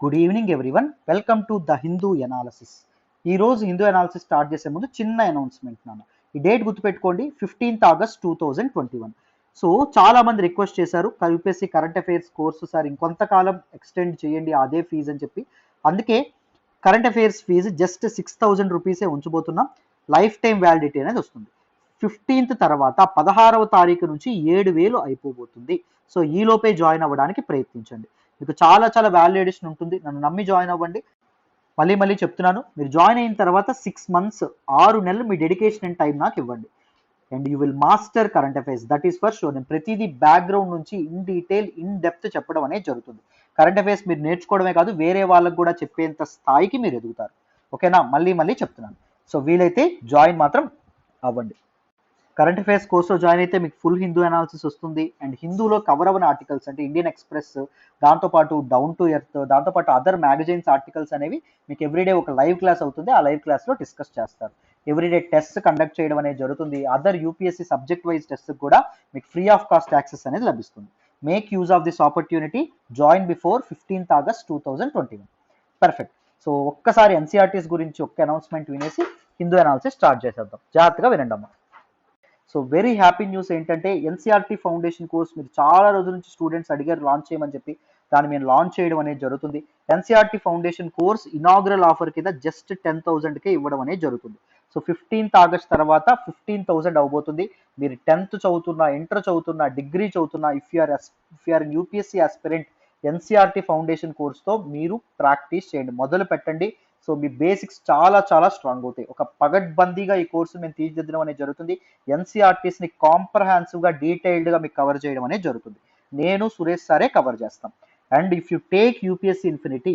Good evening everyone, welcome to the Hindu analysis. ఈ రోజు Hindu analysis start చేసే ముందు చిన్న అనౌన్స్మెంట్ నాన్న. ఈ డేట్ గుర్తుపెట్టుకోండి, 15th August 2021. సో చాలా మంది రిక్వెస్ట్ చేశారు UPSC current affairs course sir ఇంకొంతకాలం ఎక్స్టెండ్ చేయండి అదే ఫీజు అని చెప్పి. అందుకే కరెంట్ అఫైర్స్ ఫీజు జస్ట్ 6,000 రూపీసే ఉంచబోతున్నాం. లైఫ్ టైం వ్యాలిడిటీ అనేది వస్తుంది. 15th తర్వాత 16వ తారీఖు నుంచి 7,000 అయిపోబోతుంది. సో ఈ లోపే జాయిన్ అవ్వడానికి ప్రయత్నించండి. మీకు చాలా చాలా వాల్యూ ఎడిషన్ ఉంటుంది. నన్ను నమ్మి జాయిన్ అవ్వండి. మళ్ళీ చెప్తున్నాను, మీరు జాయిన్ అయిన తర్వాత 6 months 6 నెలలు మీ డెడికేషన్ అండ్ టైం నాకు ఇవ్వండి. And you will master current affairs, that is for sure. నేను ప్రతిదీ బ్యాక్గ్రౌండ్ నుంచి ఇన్ డీటెయిల్ ఇన్ డెప్త్ చెప్పడం అనేది జరుగుతుంది. కరెంట్ అఫైర్స్ మీరు నేర్చుకోవడమే కాదు, వేరే వాళ్ళకు కూడా చెప్పేంత స్థాయికి మీరు ఎదుగుతారు. ఓకేనా? మళ్ళీ చెప్తున్నాను. సో వీలైతే జాయిన్ మాత్రం అవ్వండి. కరెంట్ అఫైర్స్ కోర్సులో జాయిన్ అయితే మీకు ఫుల్ హిందూ అనాలిసిస్ వస్తుంది. అండ్ హిందూలో కవర్ అవ్వని ఆర్టికల్స్ అంటే ఇండియన్ ఎక్స్ప్రెస్, దాంతోపాటు డౌన్ టు ఎర్త్, దాంతోపాటు అదర్ మ్యాగజైన్స్ ఆర్టికల్స్ అనేవి మీకు ఎవ్రీడే ఒక లైవ్ క్లాస్ అవుతుంది. ఆ లైవ్ క్లాస్లో డిస్కస్ చేస్తారు. ఎవ్రీడే టెస్ట్ కండక్ట్ చేయడం అనేది జరుగుతుంది. Other UPSC subject wise test కూడా మీకు ఫ్రీ ఆఫ్ కాస్ట్ యాక్సెస్ అనేది లభిస్తుంది. Make use of this opportunity. Join before 15th August 2021. Perfect. So ఒక్కసారి ఎన్సీఆర్టీస్ గురించి ఒక్క అనౌన్స్మెంట్ వినేసి హిందూ అనాలిసిస్ స్టార్ట్ చేసేద్దాం. జాగ్రత్తగా వినండి అమ్మా. సో వెరీ హ్యాపీ న్యూస్ ఏంటంటే ఎన్సీఆర్టీ ఫౌండేషన్ కోర్స్ మీరు చాలా రోజుల నుంచి స్టూడెంట్స్ అడిగారు లాంచ్ చేయమని చెప్పి, దాన్ని మేము లాంచ్ చేయడం అనేది జరుగుతుంది. NCERT foundation course inaugural offer కింద జస్ట్ 10,000కే ఇవ్వడం అనేది జరుగుతుంది. సో 15th August తర్వాత 15,000 అవబోతుంది. మీరు 10th చదువుతున్నా, ఇంటర్ చదువుతున్నా, డిగ్రీ చదువుతున్నా, if you are UPSC aspirant, NCERT foundation కోర్స్తో మీరు ప్రాక్టీస్ చేయండి, మొదలు పెట్టండి. సో మీ బేసిక్స్ చాలా చాలా స్ట్రాంగ్ అవుతాయి. ఒక పగడ్బందీగా ఈ కోర్సు మేము తీర్చిదిద్దడం అనేది జరుగుతుంది. ఎన్సీఆర్టీస్ని కాంప్రహెన్సివ్గా డీటెయిల్డ్గా మీకు కవర్ చేయడం అనేది జరుగుతుంది. నేను సురేష్ సారే కవర్ చేస్తాం. And if you take UPSC infinity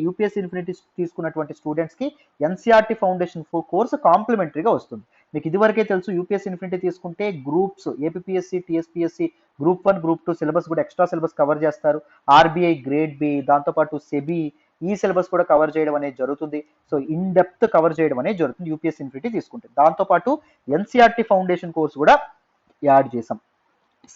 తీసుకున్నటువంటి స్టూడెంట్స్కి ఎన్సీఆర్టీ ఫౌండేషన్ కోర్సు కాంప్లిమెంటరీగా వస్తుంది. మీకు ఇదివరకే తెలుసు, యూపీఎస్సీ ఇన్ఫినిటీ తీసుకుంటే groups APSC, TSPSC, Group 1, Group 2 syllabus కూడా ఎక్స్ట్రా సిలబస్ కవర్ చేస్తారు. ఆర్బీఐ గ్రేడ్ బి, దాంతోపాటు సెబీ, ఈ సిలబస్ కూడా కవర్ చేయడం అనేది జరుగుతుంది. సో ఇన్ డెప్త్ కవర్ చేయడం అనేది జరుగుతుంది యూపీఎస్సీ ఇన్ఫినిటీ తీసుకుంటే. దాంతోపాటు ఎన్సీఆర్టీ ఫౌండేషన్ కోర్స్ కూడా యాడ్ చేసాం.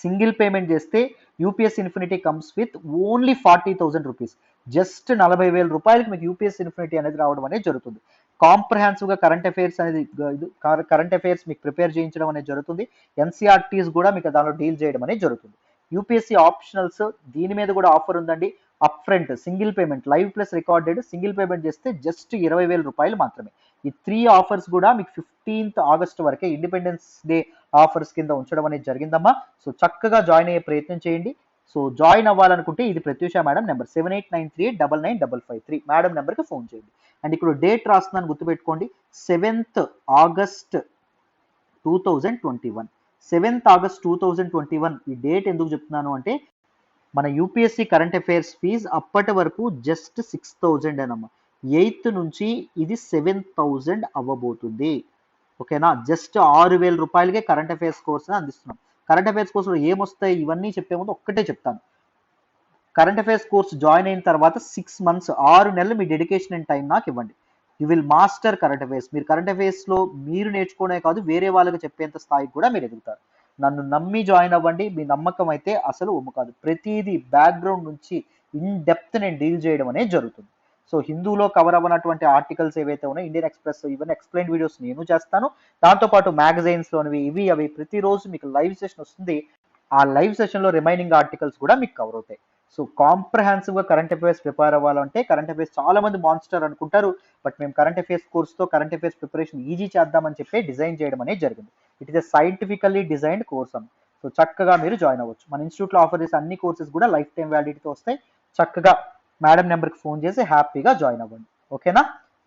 సింగిల్ పేమెంట్ చేస్తే UPSC infinity comes with only 40,000 rupees. Just 40,000 రూపాయలకి మీకు యూపీఎస్సీ ఇన్ఫినిటీ అనేది రావడం అనేది జరుగుతుంది. కాంప్రహెన్సివ్గా కరెంట్ అఫైర్స్ మీకు ప్రిపేర్ చేయించడం అనేది జరుగుతుంది. ఎన్సీఆర్టీస్ కూడా మీకు దానిలో డీల్ చేయడం అనేది జరుగుతుంది. యూపీఎస్సీ ఆప్షనల్స్ దీని మీద కూడా ఆఫర్ ఉందండి. Up front single payment, live plus recorded, single payment చేస్తే జస్ట్ 20,000 రూపాయలు మాత్రమే. ఈ 3 ఆఫర్స్ కూడా మీకు 15th August వరకే ఇండిపెండెన్స్ డే ఆఫర్స్ కింద ఉంచడం అనేది జరిగిందమ్మా. సో చక్కగా జాయిన్ అయ్యే ప్రయత్నం చేయండి. సో జాయిన్ అవ్వాలనుకుంటే ఇది ప్రత్యూష మేడం నెంబర్ 7893899553 మేడం నెంబర్కి ఫోన్ చేయండి. అండ్ ఇక్కడ డేట్ రాస్తున్నాను, గుర్తుపెట్టుకోండి, 7th August 2021. 7th August 2021 ఈ డేట్ ఎందుకు చెప్తున్నాను అంటే మన యూపీఎస్సీ కరెంట్ అఫైర్స్ ఫీజ్ అప్పటి వరకు జస్ట్ 6,000 అనమ్మా. 8th నుంచి ఇది 7,000 అవ్వబోతుంది. ఓకేనా? జస్ట్ 6,000 రూపాయలకే కరెంట్ అఫైర్స్ కోర్స్ని అందిస్తున్నాం. కరెంట్ అఫైర్స్ కోర్సులో ఏమొస్తాయి ఇవన్నీ చెప్పే ముందు ఒక్కటే చెప్తాను. కరెంట్ అఫైర్స్ కోర్స్ జాయిన్ అయిన తర్వాత 6 months 6 నెలలు మీ డెడికేషన్ అండ్ టైం నాకు ఇవ్వండి. You will master current affairs. మీరు కరెంట్ అఫైర్స్లో మీరు నేర్చుకోవడమే కాదు, వేరే వాళ్ళకి చెప్పేంత స్థాయికి కూడా మీరు ఎదుగుతారు. నన్ను నమ్మి జాయిన్ అవ్వండి. మీ నమ్మకం అయితే అసలు ఒమ్ము కాదు. ప్రతిదీ బ్యాక్గ్రౌండ్ నుంచి ఇన్ డెప్త్ నేను డీల్ చేయడం అనేది జరుగుతుంది. సో హిందూలో కవర్ అవ్వనటువంటి ఆర్టికల్స్ ఏవైతే ఉన్నాయో ఇండియన్ ఎక్స్ప్రెస్, ఇవన్నీ ఎక్స్ప్లెయిన్ వీడియోస్ నేను చేస్తాను. దాంతోపాటు మ్యాగజైన్స్లోనివి అవి ప్రతిరోజు మీకు లైవ్ సెషన్ వస్తుంది. ఆ లైవ్ సెషన్లో రిమైనింగ్ ఆర్టికల్స్ కూడా మీకు కవర్ అవుతాయి. సో కాంప్రహెన్సివ్గా కరెంట్ అఫైర్స్ ప్రిపేర్ అవ్వాలంటే, కరెంట్ అఫైర్స్ చాలా మంది మాన్స్టర్ అనుకుంటారు, బట్ మేము కరెంట్ అఫైర్స్ కోర్స్తో కరెంట్ అఫైర్స్ ప్రిపరేషన్ ఈజీ చేద్దామని చెప్పి డిజైన్ చేయడం అనేది జరిగింది. It is a scientifically designed course అని. సో చక్కగా మీరు జాయిన్ అవ్వచ్చు. మన ఇన్స్టిట్యూట్లో ఆఫర్ చేసే అన్ని కోర్సెస్ కూడా లైఫ్ టైం వ్యాలిడిటీతో వస్తాయి. చక్కగా మేడం నెంబర్కి ఫోన్ చేసి హ్యాపీగా జాయిన్ అవ్వండి. ఓకేనా?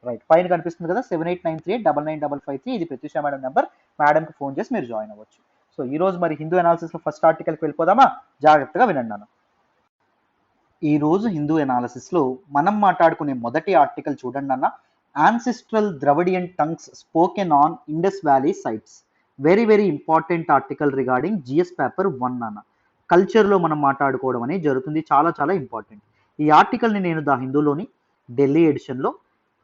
రైట్, పైన కనిపిస్తుంది కదా 7893899553, ఇది ప్రత్యూష మేడం నెంబర్. మేడంకి ఫోన్ చేసి మీరు జాయిన్ అవ్వచ్చు. సో ఈ రోజు మరి హిందూ అనాలిసిస్లో ఫస్ట్ ఆర్టికల్కి వెళ్ళిపోదామా? జాగ్రత్తగా వినండి నాన్న. ఈ రోజు హిందూ అనాలిసిస్లో మనం మాట్లాడుకునే మొదటి ఆర్టికల్ చూడండి అన్న. Ancestral Dravidian tongues spoken on Indus valley sites. Very important article regarding GS paper 1 అన్న. కల్చర్లో మనం మాట్లాడుకోవడం అనేది జరుగుతుంది, చాలా చాలా ఇంపార్టెంట్. ఈ ఆర్టికల్ని నేను ద హిందూలోని ఢిల్లీ ఎడిషన్లో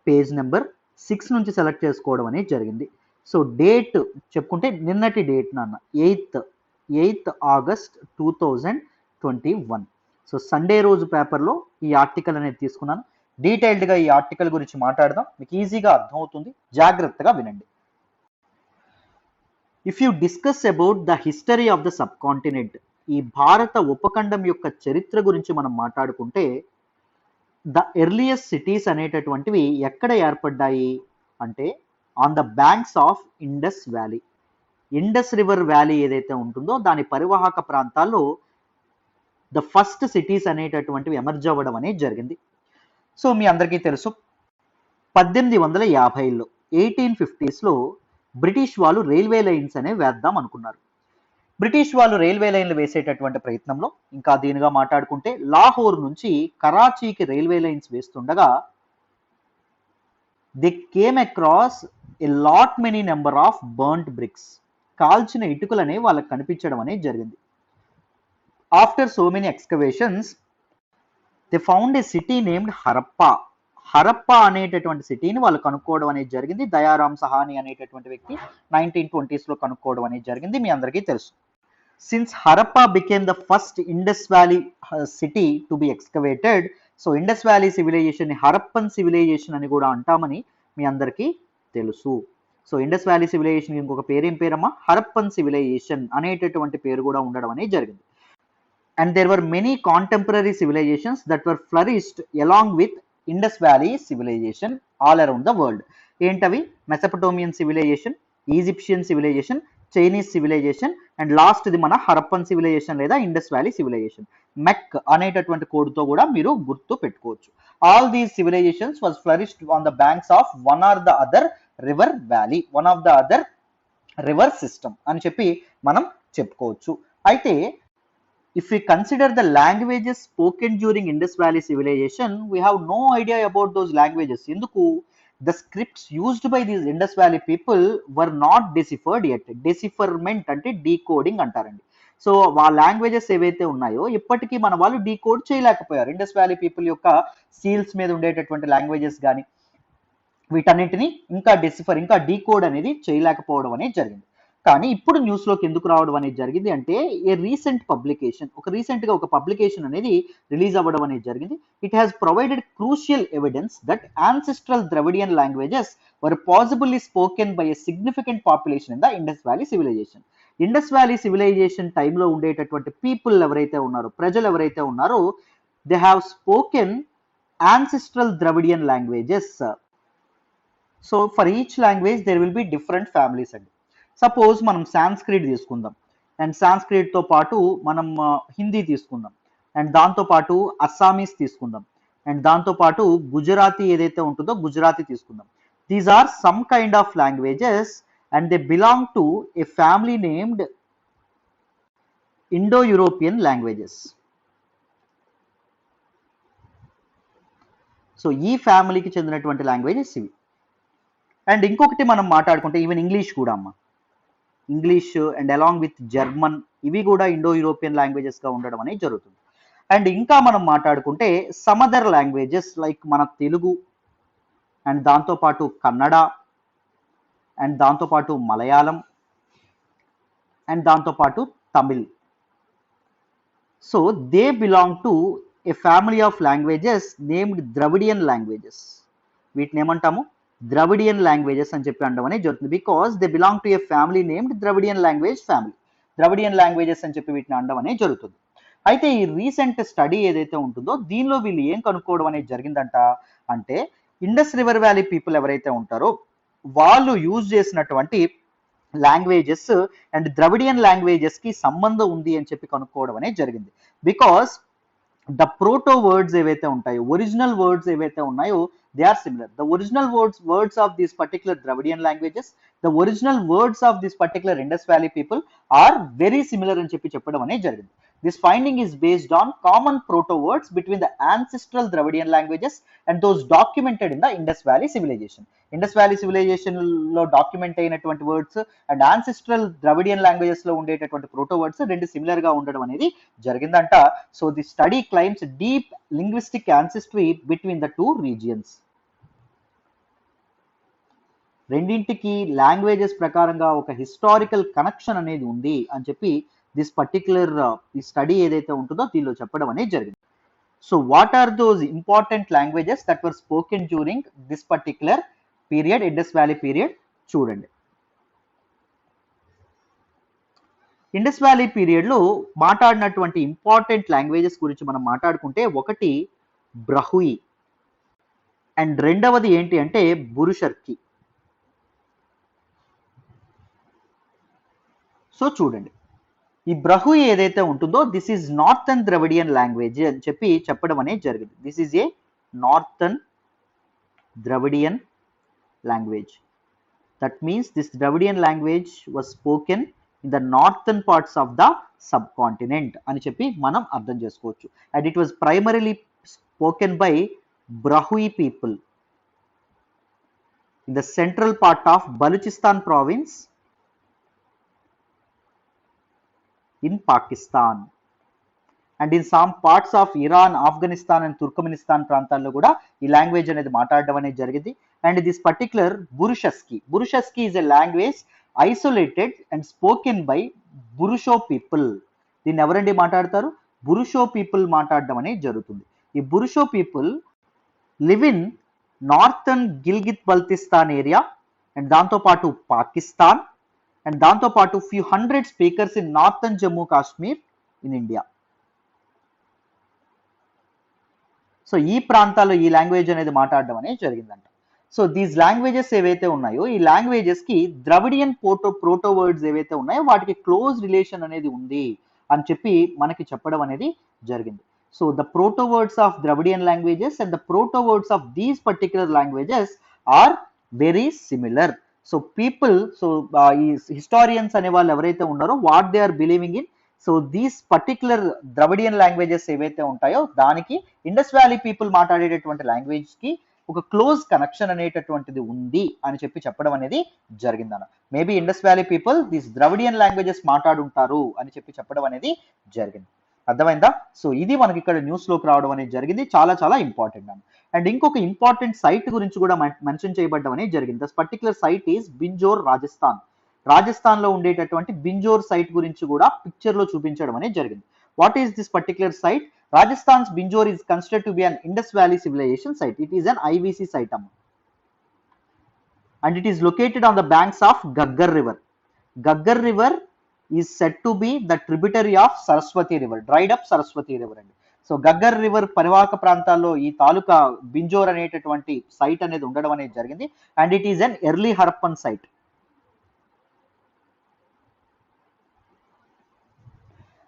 పేజ్ నెంబర్ 6 నుంచి సెలెక్ట్ చేసుకోవడం అనేది జరిగింది. సో డేట్ చెప్పుకుంటే నిన్నటి డేట్ నాన్న 8th August 2021. సో సండే రోజు పేపర్లో ఈ ఆర్టికల్ అనేది తీసుకున్నాను. డీటెయిల్డ్గా ఈ ఆర్టికల్ గురించి మాట్లాడదాం, మీకు ఈజీగా అర్థమవుతుంది, జాగ్రత్తగా వినండి. If you discuss about the history of the sub continent, ఈ భారత ఉపఖండం యొక్క చరిత్ర గురించి మనం మాట్లాడుకుంటే ద ఎర్లియస్ట్ సిటీస్ అనేటటువంటివి ఎక్కడ ఏర్పడ్డాయి అంటే on the banks of Indus valley. Indus river valley ఏదైతే ఉంటుందో దాని పరివాహక ప్రాంతాల్లో ద ఫస్ట్ సిటీస్ అనేటటువంటివి ఎమర్జ్ అవ్వడం అనేది జరిగింది. సో మీ అందరికీ తెలుసు 1850లో 1850స్లో బ్రిటిష్ వాళ్ళు రైల్వే లైన్స్ అనేవి వేద్దాం అనుకున్నారు. బ్రిటిష్ వాళ్ళు రైల్వే లైన్లు వేసేటటువంటి ప్రయత్నంలో ఇంకా దీనిగా మాట్లాడుకుంటే లాహోర్ నుంచి కరాచీకి రైల్వే లైన్స్ వేస్తుండగా they came across a lot many number of burned bricks, కాల్చిన ఇటుకలు అనేవి వాళ్ళకి కనిపించడం అనేది జరిగింది. After so many excavations they found a city named Harappa. Harappa అనేటటువంటి సిటీని వాళ్ళు కనుక్కోవడం అనేది జరిగింది. దయారాం సహాని అనేటటువంటి వ్యక్తి 1920స్లో కనుక్కోవడం అనేది జరిగింది, మీ అందరికీ తెలుసు. Since Harappa became the first Indus valley city to be excavated, so Indus valley civilisation ని హరప్పన్ సివిలైజేషన్ అని కూడా అంటామని మీ అందరికీ తెలుసు. సో ఇండస్ వ్యాలీ సివిలైజేషన్ ఇంకొక పేరేం పేరమ్మా, హరప్పన్ సివిలైజేషన్ అనేటటువంటి పేరు కూడా ఉండడం అనేది జరిగింది. And there were many contemporary civilizations that were flourished along with Indus Valley civilization all around the world. ఏంటవి? Mesopotamian civilisation, Egyptian civilisation, Chinese civilisation and last the మన హరప్పన్ సివిలైజేషన్ లేదా ఇండస్ వ్యాలీ సివిలైజేషన్. మెక్ అనేటటువంటి కోడ్తో కూడా మీరు గుర్తు పెట్టుకోవచ్చు. All these civilisations was flourished on the banks of one or the other river valley, one of the other river system అని చెప్పి మనం చెప్పుకోవచ్చు. అయితే if we consider the languages spoken during Indus Valley civilization, we have no idea about those languages. Enduku? The scripts used by these Indus Valley people were not deciphered yet. Decipherment అంటే decoding అంటారండి. So ఆ languages ఏవైతే ఉన్నాయో ఇప్పటికీ మన వాళ్ళు decode చేయలేకపోయారు. Indus valley people యొక్క సీల్స్ మీద ఉండేటటువంటి లాంగ్వేజెస్ కానీ వీటన్నింటినీ ఇంకా డీకోడ్ అనేది చేయలేకపోవడం అనేది జరిగింది. కానీ ఇప్పుడు న్యూస్లోకి ఎందుకు రావడం అనేది జరిగింది అంటే ఏ రీసెంట్ పబ్లికేషన్, రీసెంట్గా ఒక పబ్లికేషన్ అనేది రిలీజ్ అవ్వడం అనేది జరిగింది. It has provided crucial evidence that ancestral Dravidian languages were possibly spoken by a significant population in the Indus valley civilisation. Indus valley civilisation టైంలో ఉండేటటువంటి పీపుల్ ఎవరైతే ఉన్నారో, ప్రజలు ఎవరైతే ఉన్నారో, they have spoken ancestral Dravidian languages. So for each language there will be different families అండి. సపోజ్ మనం సాంస్క్రిట్ తీసుకుందాం అండ్ సాంస్క్రిట్తో పాటు మనం హిందీ తీసుకుందాం అండ్ దాంతోపాటు అస్సామీస్ తీసుకుందాం అండ్ దాంతోపాటు గుజరాతీ ఏదైతే ఉంటుందో గుజరాతీ తీసుకుందాం. These are some kind of languages and they belong to a family named Indo European languages. So ఈ ఫ్యామిలీకి చెందినటువంటి లాంగ్వేజెస్ ఇవి. అండ్ ఇంకొకటి మనం మాట్లాడుకుంటే ఈవెన్ ఇంగ్లీష్ కూడా అమ్మ, English and along with German ఇవి కూడా ఇండో యూరోపియన్ లాంగ్వేజెస్గా ఉండడం అనేది జరుగుతుంది. అండ్ ఇంకా మనం మాట్లాడుకుంటే సమ్ అదర్ లాంగ్వేజెస్ లైక్ మన తెలుగు అండ్ దాంతోపాటు కన్నడ అండ్ దాంతోపాటు మలయాళం అండ్ దాంతోపాటు Tamil. So they belong to a family of languages named Dravidian languages. వీటిని ఏమంటాము? ద్రవిడియన్ లాంగ్వేజెస్ అని చెప్పి అనడం అనేది జరుగుతుంది. Because they belong to a family named Dravidian language family. Dravidian languages అని చెప్పి వీటిని అనడం అనేది జరుగుతుంది. అయితే ఈ రీసెంట్ స్టడీ ఏదైతే ఉంటుందో దీనిలో వీళ్ళు ఏం కనుక్కోవడం అనేది జరిగిందంట అంటే ఇండస్ రివర్ వ్యాలీ పీపుల్ ఎవరైతే ఉంటారో వాళ్ళు యూజ్ చేసినటువంటి లాంగ్వేజెస్ అండ్ ద్రవిడియన్ లాంగ్వేజెస్ కి సంబంధం ఉంది అని చెప్పి కనుక్కోవడం అనేది జరిగింది. బికాస్ ద ప్రోటో వర్డ్స్ ఏవైతే ఉంటాయో, ఒరిజినల్ వర్డ్స్ ఏవైతే ఉన్నాయో, they are similar. The original words of these particular Dravidian languages, the original words of this particular Indus Valley people are very similar అని చెప్పి చెప్పడం అనేది జరిగింది. This finding is based on common proto words between the ancestral Dravidian languages and those documented in the Indus Valley civilization. Indus Valley civilization లో document అయినటువంటి words and ancestral Dravidian languages లో ఉండేటటువంటి proto words రెండు similar గా ఉండడం అనేది జరిగిందంట. So the study claims deep linguistic ancestry between the two regions. రెండింటికి లాంగ్వేజెస్ ప్రకారంగా ఒక హిస్టారికల్ కనెక్షన్ అనేది ఉంది అని చెప్పి దిస్ పర్టిక్యులర్ ఈ స్టడీ ఏదైతే ఉంటుందో దీనిలో చెప్పడం అనేది జరిగింది. So what are those important languages that were spoken during this particular period, Indus valley period? చూడండి. ఇండస్ వ్యాలీ పీరియడ్లో మాట్లాడినటువంటి ఇంపార్టెంట్ లాంగ్వేజెస్ గురించి మనం మాట్లాడుకుంటే ఒకటి బ్రహుయి అండ్ రెండవది ఏంటి అంటే బురుషర్కి. సో చూడండి, ఈ బ్రహుయి ఏదైతే ఉంటుందో this is northern Dravidian language అని చెప్పడం అనేది జరిగింది. This is a northern Dravidian language. That means this Dravidian language was spoken in the northern parts of the subcontinent అని చెప్పి మనం అర్థం చేసుకోవచ్చు. And it was primarily spoken by Brahui people in the central part of Balochistan province in Pakistan, and in some parts of Iran, Afghanistan and Turkmenistan ప్రాంతాల్లో కూడా ఈ language అనేది మాట్లాడడం అనేది జరిగింది. And this particular Burushaski is a language isolated and spoken by Burusho people. దీన్ని ఎవరండి మాట్లాడతారు? బురుషో పీపుల్ మాట్లాడడం అనేది జరుగుతుంది. ఈ Burusho people live in northern Gilgit Baltistan area and దాంతోపాటు పాకిస్తాన్ అండ్ దాంతోపాటు few hundred speakers in northern Jammu Kashmir in India. So ఈ ప్రాంతాల్లో ఈ లాంగ్వేజ్ అనేది మాట్లాడడం అనేది జరిగిందంట. సో దీస్ లాంగ్వేజెస్ ఏవైతే ఉన్నాయో ఈ లాంగ్వేజెస్ కి ద్రవిడియన్ ప్రోటో వర్డ్స్ ఏవైతే ఉన్నాయో వాటికి క్లోజ్ రిలేషన్ అనేది ఉంది అని చెప్పి మనకి చెప్పడం అనేది జరిగింది. So the proto words of Dravidian languages and the proto words of these particular languages are very similar. So people, historians ane vallu evaraithe unnaro what they are believing in, so these particular Dravidian languages ఏవైతే ఉంటాయో దానికి Indus valley people మాట్లాడేటటువంటి language కి ఒక close connection అనేటటువంటిది ఉంది అని చెప్పడం అనేది జరిగిందన్న. Maybe Indus valley people these Dravidian languages మాట్లాడుంటారు అని చెప్పడం అనేది జరిగింది. అర్థమైందా? సో ఇది మనకి ఇక్కడ న్యూస్ లోకి రావడం అనేది జరిగింది. చాలా చాలా ఇంపార్టెంట్ అన్న. అండ్ ఇంకొక ఇంపార్టెంట్ సైట్ గురించి కూడా మెన్షన్ చేయబడడం అనేది జరిగింది. This particular site is Binjor, Rajasthan. Rajasthan లో ఉండేటటువంటి బింజోర్ సైట్ గురించి కూడా పిక్చర్ లో చూపించడం అనేది జరిగింది. What is this particular site? Rajasthan's Binjor is considered to be an Indus valley civilization site. It is an IVC site అమ్మ. And it is located on the banks of Ghaggar river. Ghaggar river is said to be the tributary of Saraswati river, dried up Saraswati river అండి. So Ghaggar river పరివాహక ప్రాంతాల్లో ఈ తాలూకా బింజోర్ అనేటటువంటి site అనేది ఉండడం అనేది జరిగింది. And it is an early Harappan site.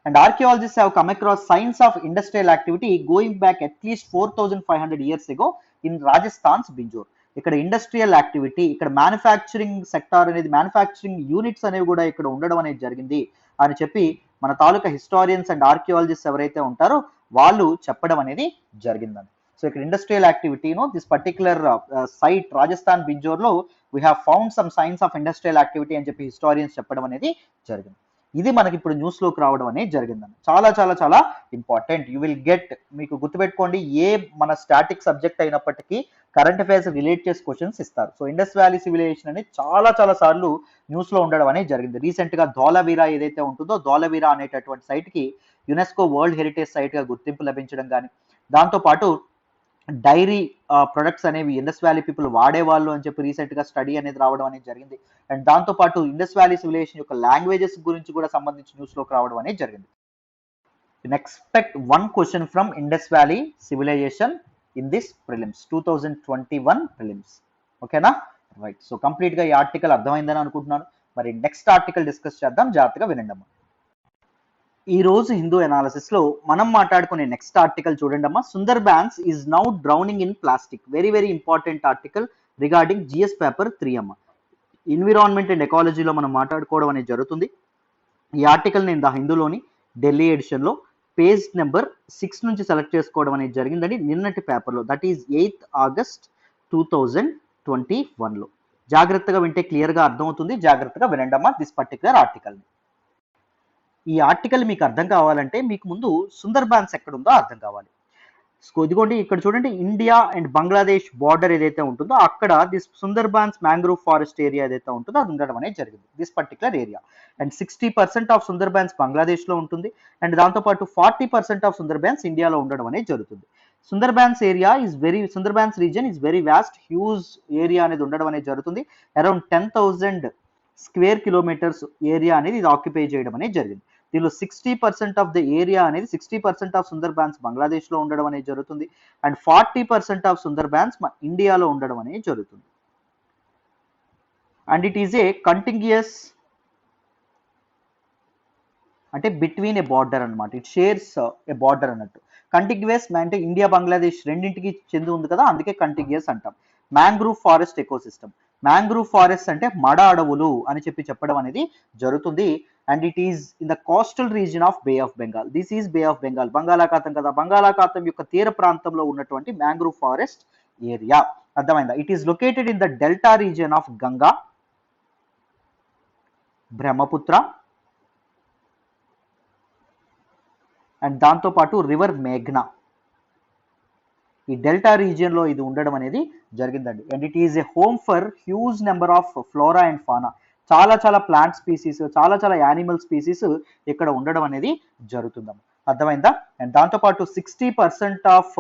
And archaeologists have come across signs of industrial activity going back at least 4,500 years ago in Rajasthan's Binjore. ఇక్కడ ఇండస్ట్రియల్ యాక్టివిటీ, ఇక్కడ మ్యానుఫ్యాక్చరింగ్ సెక్టార్ అనేది, మ్యానుఫ్యాక్చరింగ్ యూనిట్స్ అనేవి కూడా ఇక్కడ ఉండడం అనేది జరిగింది అని చెప్పి మన తాలూకా హిస్టారియన్స్ అండ్ ఆర్కియాలజిస్ట్ ఎవరైతే ఉంటారో వాళ్ళు చెప్పడం అనేది జరిగిందండి. సో ఇక్కడ ఇండస్ట్రియల్ యాక్టివిటీను this particular site Rajasthan Binjor లో we have found some signs of industrial activity అని చెప్పి హిస్టారియన్స్ చెప్పడం అనేది జరిగింది. ఇది మనకి ఇప్పుడు న్యూస్ లోకి రావడం అనేది జరిగిందండి. చాలా చాలా చాలా ఇంపార్టెంట్. యూ విల్ గెట్, మీకు గుర్తుపెట్టుకోండి, ఏ మన స్టాటిక్ సబ్జెక్ట్ అయినప్పటికీ కరెంట్ అఫైర్స్ రిలేట్ చేసి క్వశ్చన్స్ ఇస్తారు. సో ఇండస్ వ్యాలీ సివిలైజేషన్ అనేది చాలా చాలా సార్లు న్యూస్ లో ఉండడం అనేది జరిగింది. రీసెంట్ గా ధోలవీరా ఏదైతే ఉంటుందో ధోలవీరా అనేటటువంటి సైట్ కి యునెస్కో వరల్డ్ హెరిటేజ్ సైట్ గా గుర్తింపు లభించడం కానీ, దాంతోపాటు డైరీ ప్రొడక్ట్స్ అనేవి ఇండస్ వ్యాలీ పీపుల్ వాడేవాళ్ళు అని చెప్పి రీసెంట్ గా స్టడీ అనేది రావడం అనేది జరిగింది. అండ్ దాంతోపాటు ఇండస్ వ్యాలీ సివిలైజేషన్ యొక్క లాంగ్వేజెస్ గురించి కూడా సంబంధించి న్యూస్ లోకి రావడం అనేది జరిగింది. Expect one question from Indus valley civilisation in this prelims 2021 prelims. ఓకేనా? రైట్. సో కంప్లీట్ గా ఈ ఆర్టికల్ అర్థమైందని అనుకుంటున్నాను. మరి నెక్స్ట్ ఆర్టికల్ డిస్కస్ చేద్దాం, జాగ్రత్తగా వినండి అమ్మా. ఈ రోజు హిందూ అనాలిసిస్ లో మనం మాట్లాడుకునే నెక్స్ట్ ఆర్టికల్ చూడండి అమ్మా. Sundarbans is now drowning in plastic. Very very important article regarding GS paper 3 అమ్మ. ఎన్విరాన్మెంట్ అండ్ ఎకాలజీలో మనం మాట్లాడుకోవడం అనేది జరుగుతుంది. ఈ ఆర్టికల్ నేను ద హిందూలోని ఢిల్లీ ఎడిషన్ లో పేజ్ నెంబర్ 6 నుంచి సెలెక్ట్ చేసుకోవడం అనేది జరిగిందండి నిన్నటి పేపర్లో, దట్ ఈజ్ 8th August 2021 లో. జాగ్రత్తగా వింటే క్లియర్ గా అర్థమవుతుంది. జాగ్రత్తగా వినండి అమ్మా దిస్ పర్టికులర్ ఆర్టికల్. ఈ ఆర్టికల్ మీకు అర్థం కావాలంటే మీకు ముందు సుందర్ బాన్స్ ఎక్కడుందో అర్థం కావాలి. సో ఇదిగోండి ఇక్కడ చూడండి, ఇండియా అండ్ బంగ్లాదేశ్ బార్డర్ ఏదైతే ఉంటుందో అక్కడ this Sundarbans mangrove forest area ఏదైతే ఉంటుందో అది ఉండడం అనేది జరిగింది, this particular area. And 60% of Sundarbans బంగ్లాదేశ్లో ఉంటుంది, అండ్ దాంతోపాటు 40% ఆఫ్ సుందర్బాన్స్ ఇండియాలో ఉండడం అనేది జరుగుతుంది. Sundarbans area is Sundarbans region is very vast, huge area అనేది ఉండడం అనేది జరుగుతుంది. అరౌండ్ 10,000 స్క్వేర్ కిలోమీటర్స్ ఏరియా అనేది ఇది ఆక్యుపై చేయడం అనేది జరిగింది. దీనిలో 60% ఆఫ్ ద ఏరియా అనేది 60% ఆఫ్ సుందర్బాన్స్ బంగ్లాదేశ్లో ఉండడం అనేది జరుగుతుంది, అండ్ 40% ఆఫ్ సుందర్బాన్స్ ఇండియాలో ఉండడం అనేది జరుగుతుంది. And it is A continuous, అంటే బిట్వీన్ ఏ బార్డర్ అనమాట, ఇట్ షేర్స్ ఏ బార్డర్ అన్నట్టు. కంటిగ్యుయస్ అంటే ఇండియా బంగ్లాదేశ్ రెండింటికి చెంది ఉంది కదా, అందుకే కంటిగ్యుయస్ అంటాం. Mangrove forest ecosystem, mangrove forest అంటే మడ అడవులు అని చెప్పడం అనేది జరుగుతుంది. And it is in the coastal region of bay of Bengal. This is bay of Bengal, బంగాళాఖాతం కదా, బంగాళాఖాతం యొక్క తీర ప్రాంతంలో ఉన్నటువంటి మ్యాంగ్రూవ్ ఫారెస్ట్ ఏరియా. అర్థమైందా? It is located in the delta region of Ganga, Brahmaputra and దాంతోపాటు రివర్ మేఘ్నా. ఈ డెల్టా రీజియన్లో ఇది ఉండడం అనేది జరిగిందండి. And it is a home for huge number of flora and fauna. చాలా చాలా ప్లాంట్ స్పీసీస్, చాలా చాలా యానిమల్ స్పీసీస్ ఇక్కడ ఉండడం అనేది జరుగుతుందమ్మా. అర్థమైందా? అండ్ దాంతోపాటు 60% ఆఫ్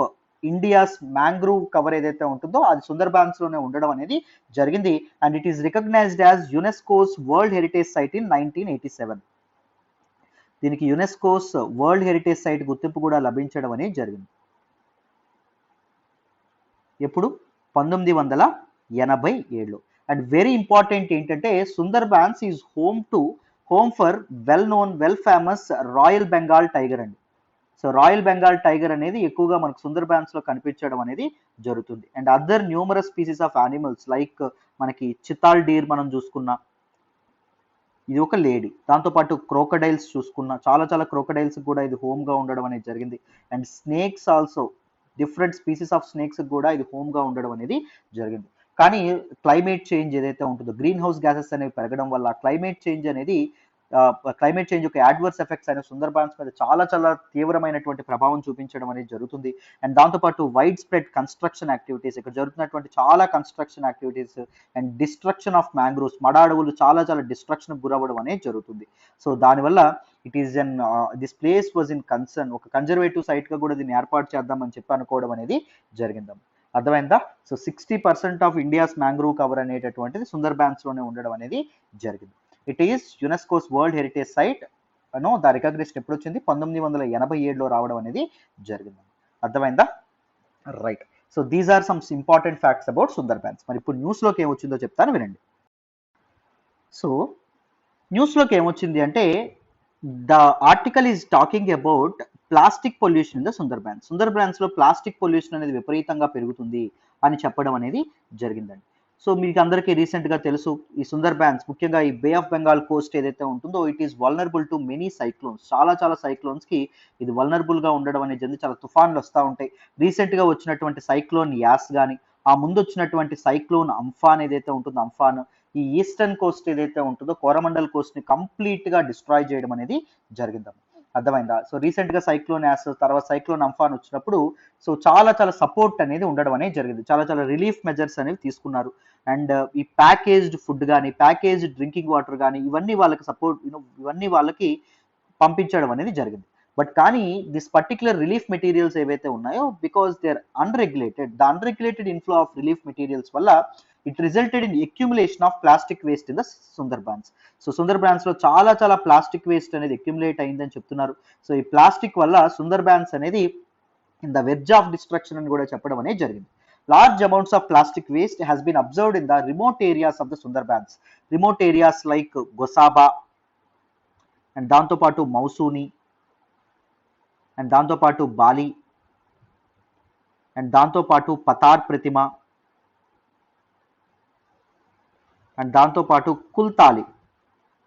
ఇండియాస్ మ్యాంగ్రూవ్ కవర్ ఏదైతే ఉంటుందో అది సుందర్బాన్స్ లోనే ఉండడం అనేది జరిగింది. And it is recognized as UNESCO's world heritage site in 1987. దీనికి యునెస్కోస్ వరల్డ్ హెరిటేజ్ సైట్ గుర్తింపు కూడా లభించడం అనేది జరిగింది. ఎప్పుడు? 1987. అండ్ వెరీ ఇంపార్టెంట్ ఏంటంటే Sundarbans is home for well famous royal Bengal tiger అండి. సో రాయల్ బెంగాల్ టైగర్ అనేది ఎక్కువగా మనకు సుందర్బాన్స్ లో కనిపించడం అనేది జరుగుతుంది. And other numerous species of animals like మనకి చితాల్ డీర్ మనం చూసుకున్నా, ఇది ఒక లేడీ. దాంతోపాటు క్రోకడైల్స్ చూసుకున్నా, చాలా చాలా క్రోకడైల్స్ కూడా ఇది హోమ్ గా ఉండడం అనేది జరిగింది. And snakes also, different species of snakes కూడా ఇది హోమ్ గా ఉండడం అనేది జరిగింది. కానీ క్లైమేట్ చేంజ్ ఏదైతే ఉంటుందో, గ్రీన్ హౌస్ గ్యాసెస్ అనేవి పెరగడం వల్ల క్లైమేట్ చేంజ్ యొక్క యాడ్వర్స్ ఎఫెక్ట్స్ అనే సుందర్బాన్స్ మీద చాలా చాలా తీవ్రమైనటువంటి ప్రభావం చూపించడం అనేది జరుగుతుంది. అండ్ దాంతోపాటు వైడ్ స్ప్రెడ్ కన్స్ట్రక్షన్ యాక్టివిటీస్, ఇక్కడ జరుగుతున్నటువంటి చాలా construction activities and destruction of mangroves, మడ అడవులు చాలా చాలా డిస్ట్రక్షన్ గురవ్వడం అనేది జరుగుతుంది. సో దానివల్ల it is this place was in concern, ఒక కన్జర్వేటివ్ సైట్ గా కూడా దీన్ని ఏర్పాటు చేద్దామని చెప్పి అనుకోవడం అనేది జరిగింది. అర్థమైందా? So 60% of India's mangrove cover అనేటటువంటిది సుందర్బాన్స్ లోనే ఉండడం అనేది జరిగింది. It is UNESCO's world heritage site the recognition ఎప్పుడు వచ్చింది? 1987లో రావడం అనేది జరిగింది. అర్థమైందా? Right. So these are some important facts about Sundarbans. మరి ఇప్పుడు న్యూస్లోకి ఏమొచ్చిందో చెప్తాను, వినండి. సో న్యూస్లోకి ఏమొచ్చింది అంటే the article is talking about plastic pollution in the Sundarbans. Sundarbans లో ప్లాస్టిక్ పొల్యూషన్ అనేది విపరీతంగా పెరుగుతుంది అని చెప్పడం అనేది జరిగిందండి. సో మీకు అందరికీ రీసెంట్ గా తెలుసు, ఈ సుందర్బాన్స్ ముఖ్యంగా ఈ బే ఆఫ్ బెంగాల్ కోస్ట్ ఏదైతే ఉంటుందో it is vulnerable to many cyclones. చాలా చాలా సైక్లోన్స్ కి ఇది వల్నరబుల్ గా ఉండడం అనేది జరిగింది. చాలా తుఫాన్లు వస్తూ ఉంటాయి. రీసెంట్ గా వచ్చినటువంటి సైక్లోన్ యాస్ కానీ, ఆ ముందు వచ్చినటువంటి సైక్లోన్ అంఫాన్ ఏదైతే ఉంటుందో అంఫాన్, ఈ ఈస్టర్న్ కోస్ట్ ఏదైతే ఉంటుందో కోరమండల్ కోస్ట్ ని కంప్లీట్ గా డిస్ట్రాయ్ చేయడం అనేది జరిగింది. అర్థమైందా? సో రీసెంట్ గా సైక్లోన్ యాస్, తర్వాత సైక్లోన్ అంఫాన్ వచ్చినప్పుడు సో చాలా చాలా సపోర్ట్ అనేది ఉండడం అనేది జరిగింది. చాలా చాలా రిలీఫ్ మెజర్స్ అనేవి తీసుకున్నారు. అండ్ ఈ ప్యాకేజ్డ్ ఫుడ్ కానీ, ప్యాకేజ్డ్ డ్రింకింగ్ వాటర్ కానీ ఇవన్నీ వాళ్ళకి సపోర్ట్, ఇవన్నీ వాళ్ళకి పంపించడం అనేది జరిగింది. బట్ కానీ దిస్ పర్టికులర్ రిలీఫ్ మెటీరియల్స్ ఏవైతే ఉన్నాయో because they are unregulated, the unregulated inflow of relief materials వల్ల it resulted in accumulation of plastic waste in the Sundarbans. So Sundarbans లో చాలా చాలా ప్లాస్టిక్ వేస్ట్ అనేది అక్యుములేట్ అయిందని చెప్తున్నారు. సో ఈ ప్లాస్టిక్ వల్ల సుందర్బాన్స్ అనేది in the wedge of destruction అని కూడా చెప్పడం అనేది జరిగింది. Large amounts of plastic waste has been observed in the remote areas of the Sundarbans. Remote areas like Gosaba and దాంతోపాటు మౌసూని అండ్ దాంతోపాటు బాలి అండ్ దాంతోపాటు పతార్ ప్రతిమ అండ్ దాంతోపాటు కుల్తాలి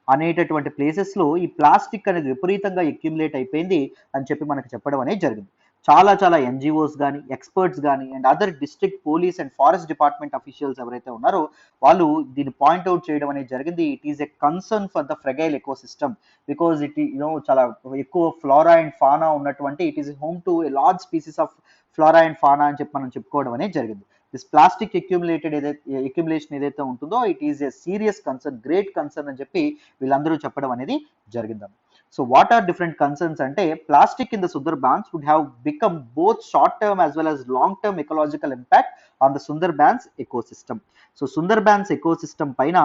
అనేటటువంటి ప్లేసెస్లో ఈ ప్లాస్టిక్ అనేది విపరీతంగా అక్యుములేట్ అయిపోయింది అని చెప్పి మనకు చెప్పడం అనేది జరిగింది. చాలా చాలా ఎన్జిఓస్ కానీ, ఎక్స్పర్ట్స్ కానీ and other district police and forest department officials ఎవరైతే ఉన్నారో వాళ్ళు దీన్ని పాయింట్అవుట్ చేయడం అనేది జరిగింది. It is a concern for the fragile ecosystem because it చాలా ఎక్కువ ఫ్లోరా అండ్ ఫానా ఉన్నటువంటి, it is home to a large species of flora and fauna అని చెప్పి మనం చెప్పుకోవడం అనేది జరిగింది. దిస్ ప్లాస్టిక్ అక్యుములేషన్ ఏదైతే ఉంటుందో it is a serious concern, great concern అని చెప్పి వీళ్ళందరూ చెప్పడం అనేది జరిగింది. So what are different concerns అంటే plastic in the Sundarbans would have become both short term as well as long term ecological impact on the Sundarbans ecosystem. So Sundarbans ecosystem పైన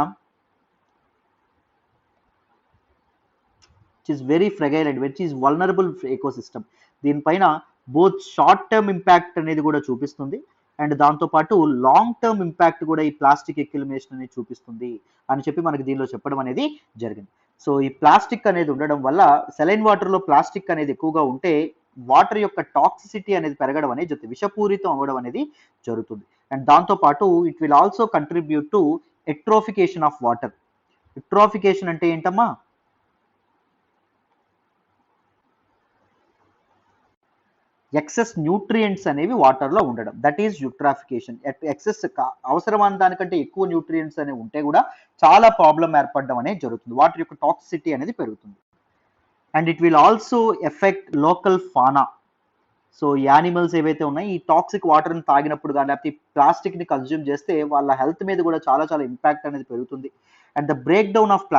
which is very fragile and which is vulnerable ecosystem, దీనిపైన both short term impact అనేది కూడా చూపిస్తుంది and దాంతోపాటు long term impact కూడా ఈ plastic accumulation అనేది చూపిస్తుంది అని చెప్పి మనకి దీనిలో చెప్పడం అనేది జరిగింది. సో ఈ ప్లాస్టిక్ అనేది ఉండడం వల్ల సెలైన్ వాటర్లో ప్లాస్టిక్ అనేది ఎక్కువగా ఉంటే వాటర్ యొక్క టాక్సిసిటీ అనేది పెరగడం అనేది జరుగుతుంది, విషపూరితం అవ్వడం అనేది జరుగుతుంది. అండ్ దాంతోపాటు it will also contribute to eutrophication of water. Eutrophication అంటే ఏంటమ్మా? ఎక్సెస్ న్యూట్రియంట్స్ అనేవి వాటర్లో ఉండడం, దట్ ఈస్ యూట్రాఫికేషన్. ఎక్సెస్ అవసరమైన దానికంటే ఎక్కువ న్యూట్రియంట్స్ అనేవి ఉంటే కూడా చాలా ప్రాబ్లం ఏర్పడడం అనేది జరుగుతుంది, వాటర్ యొక్క టాక్సిసిటీ అనేది పెరుగుతుంది. And it will also affect local fauna. So ఈ యానిమల్స్ ఏవైతే ఉన్నాయో ఈ టాక్సిక్ వాటర్ని తాగినప్పుడు కానీ లేకపోతే ప్లాస్టిక్ని కన్జ్యూమ్ చేస్తే వాళ్ళ హెల్త్ మీద కూడా చాలా చాలా ఇంపాక్ట్ అనేది పెరుగుతుంది. And the break down of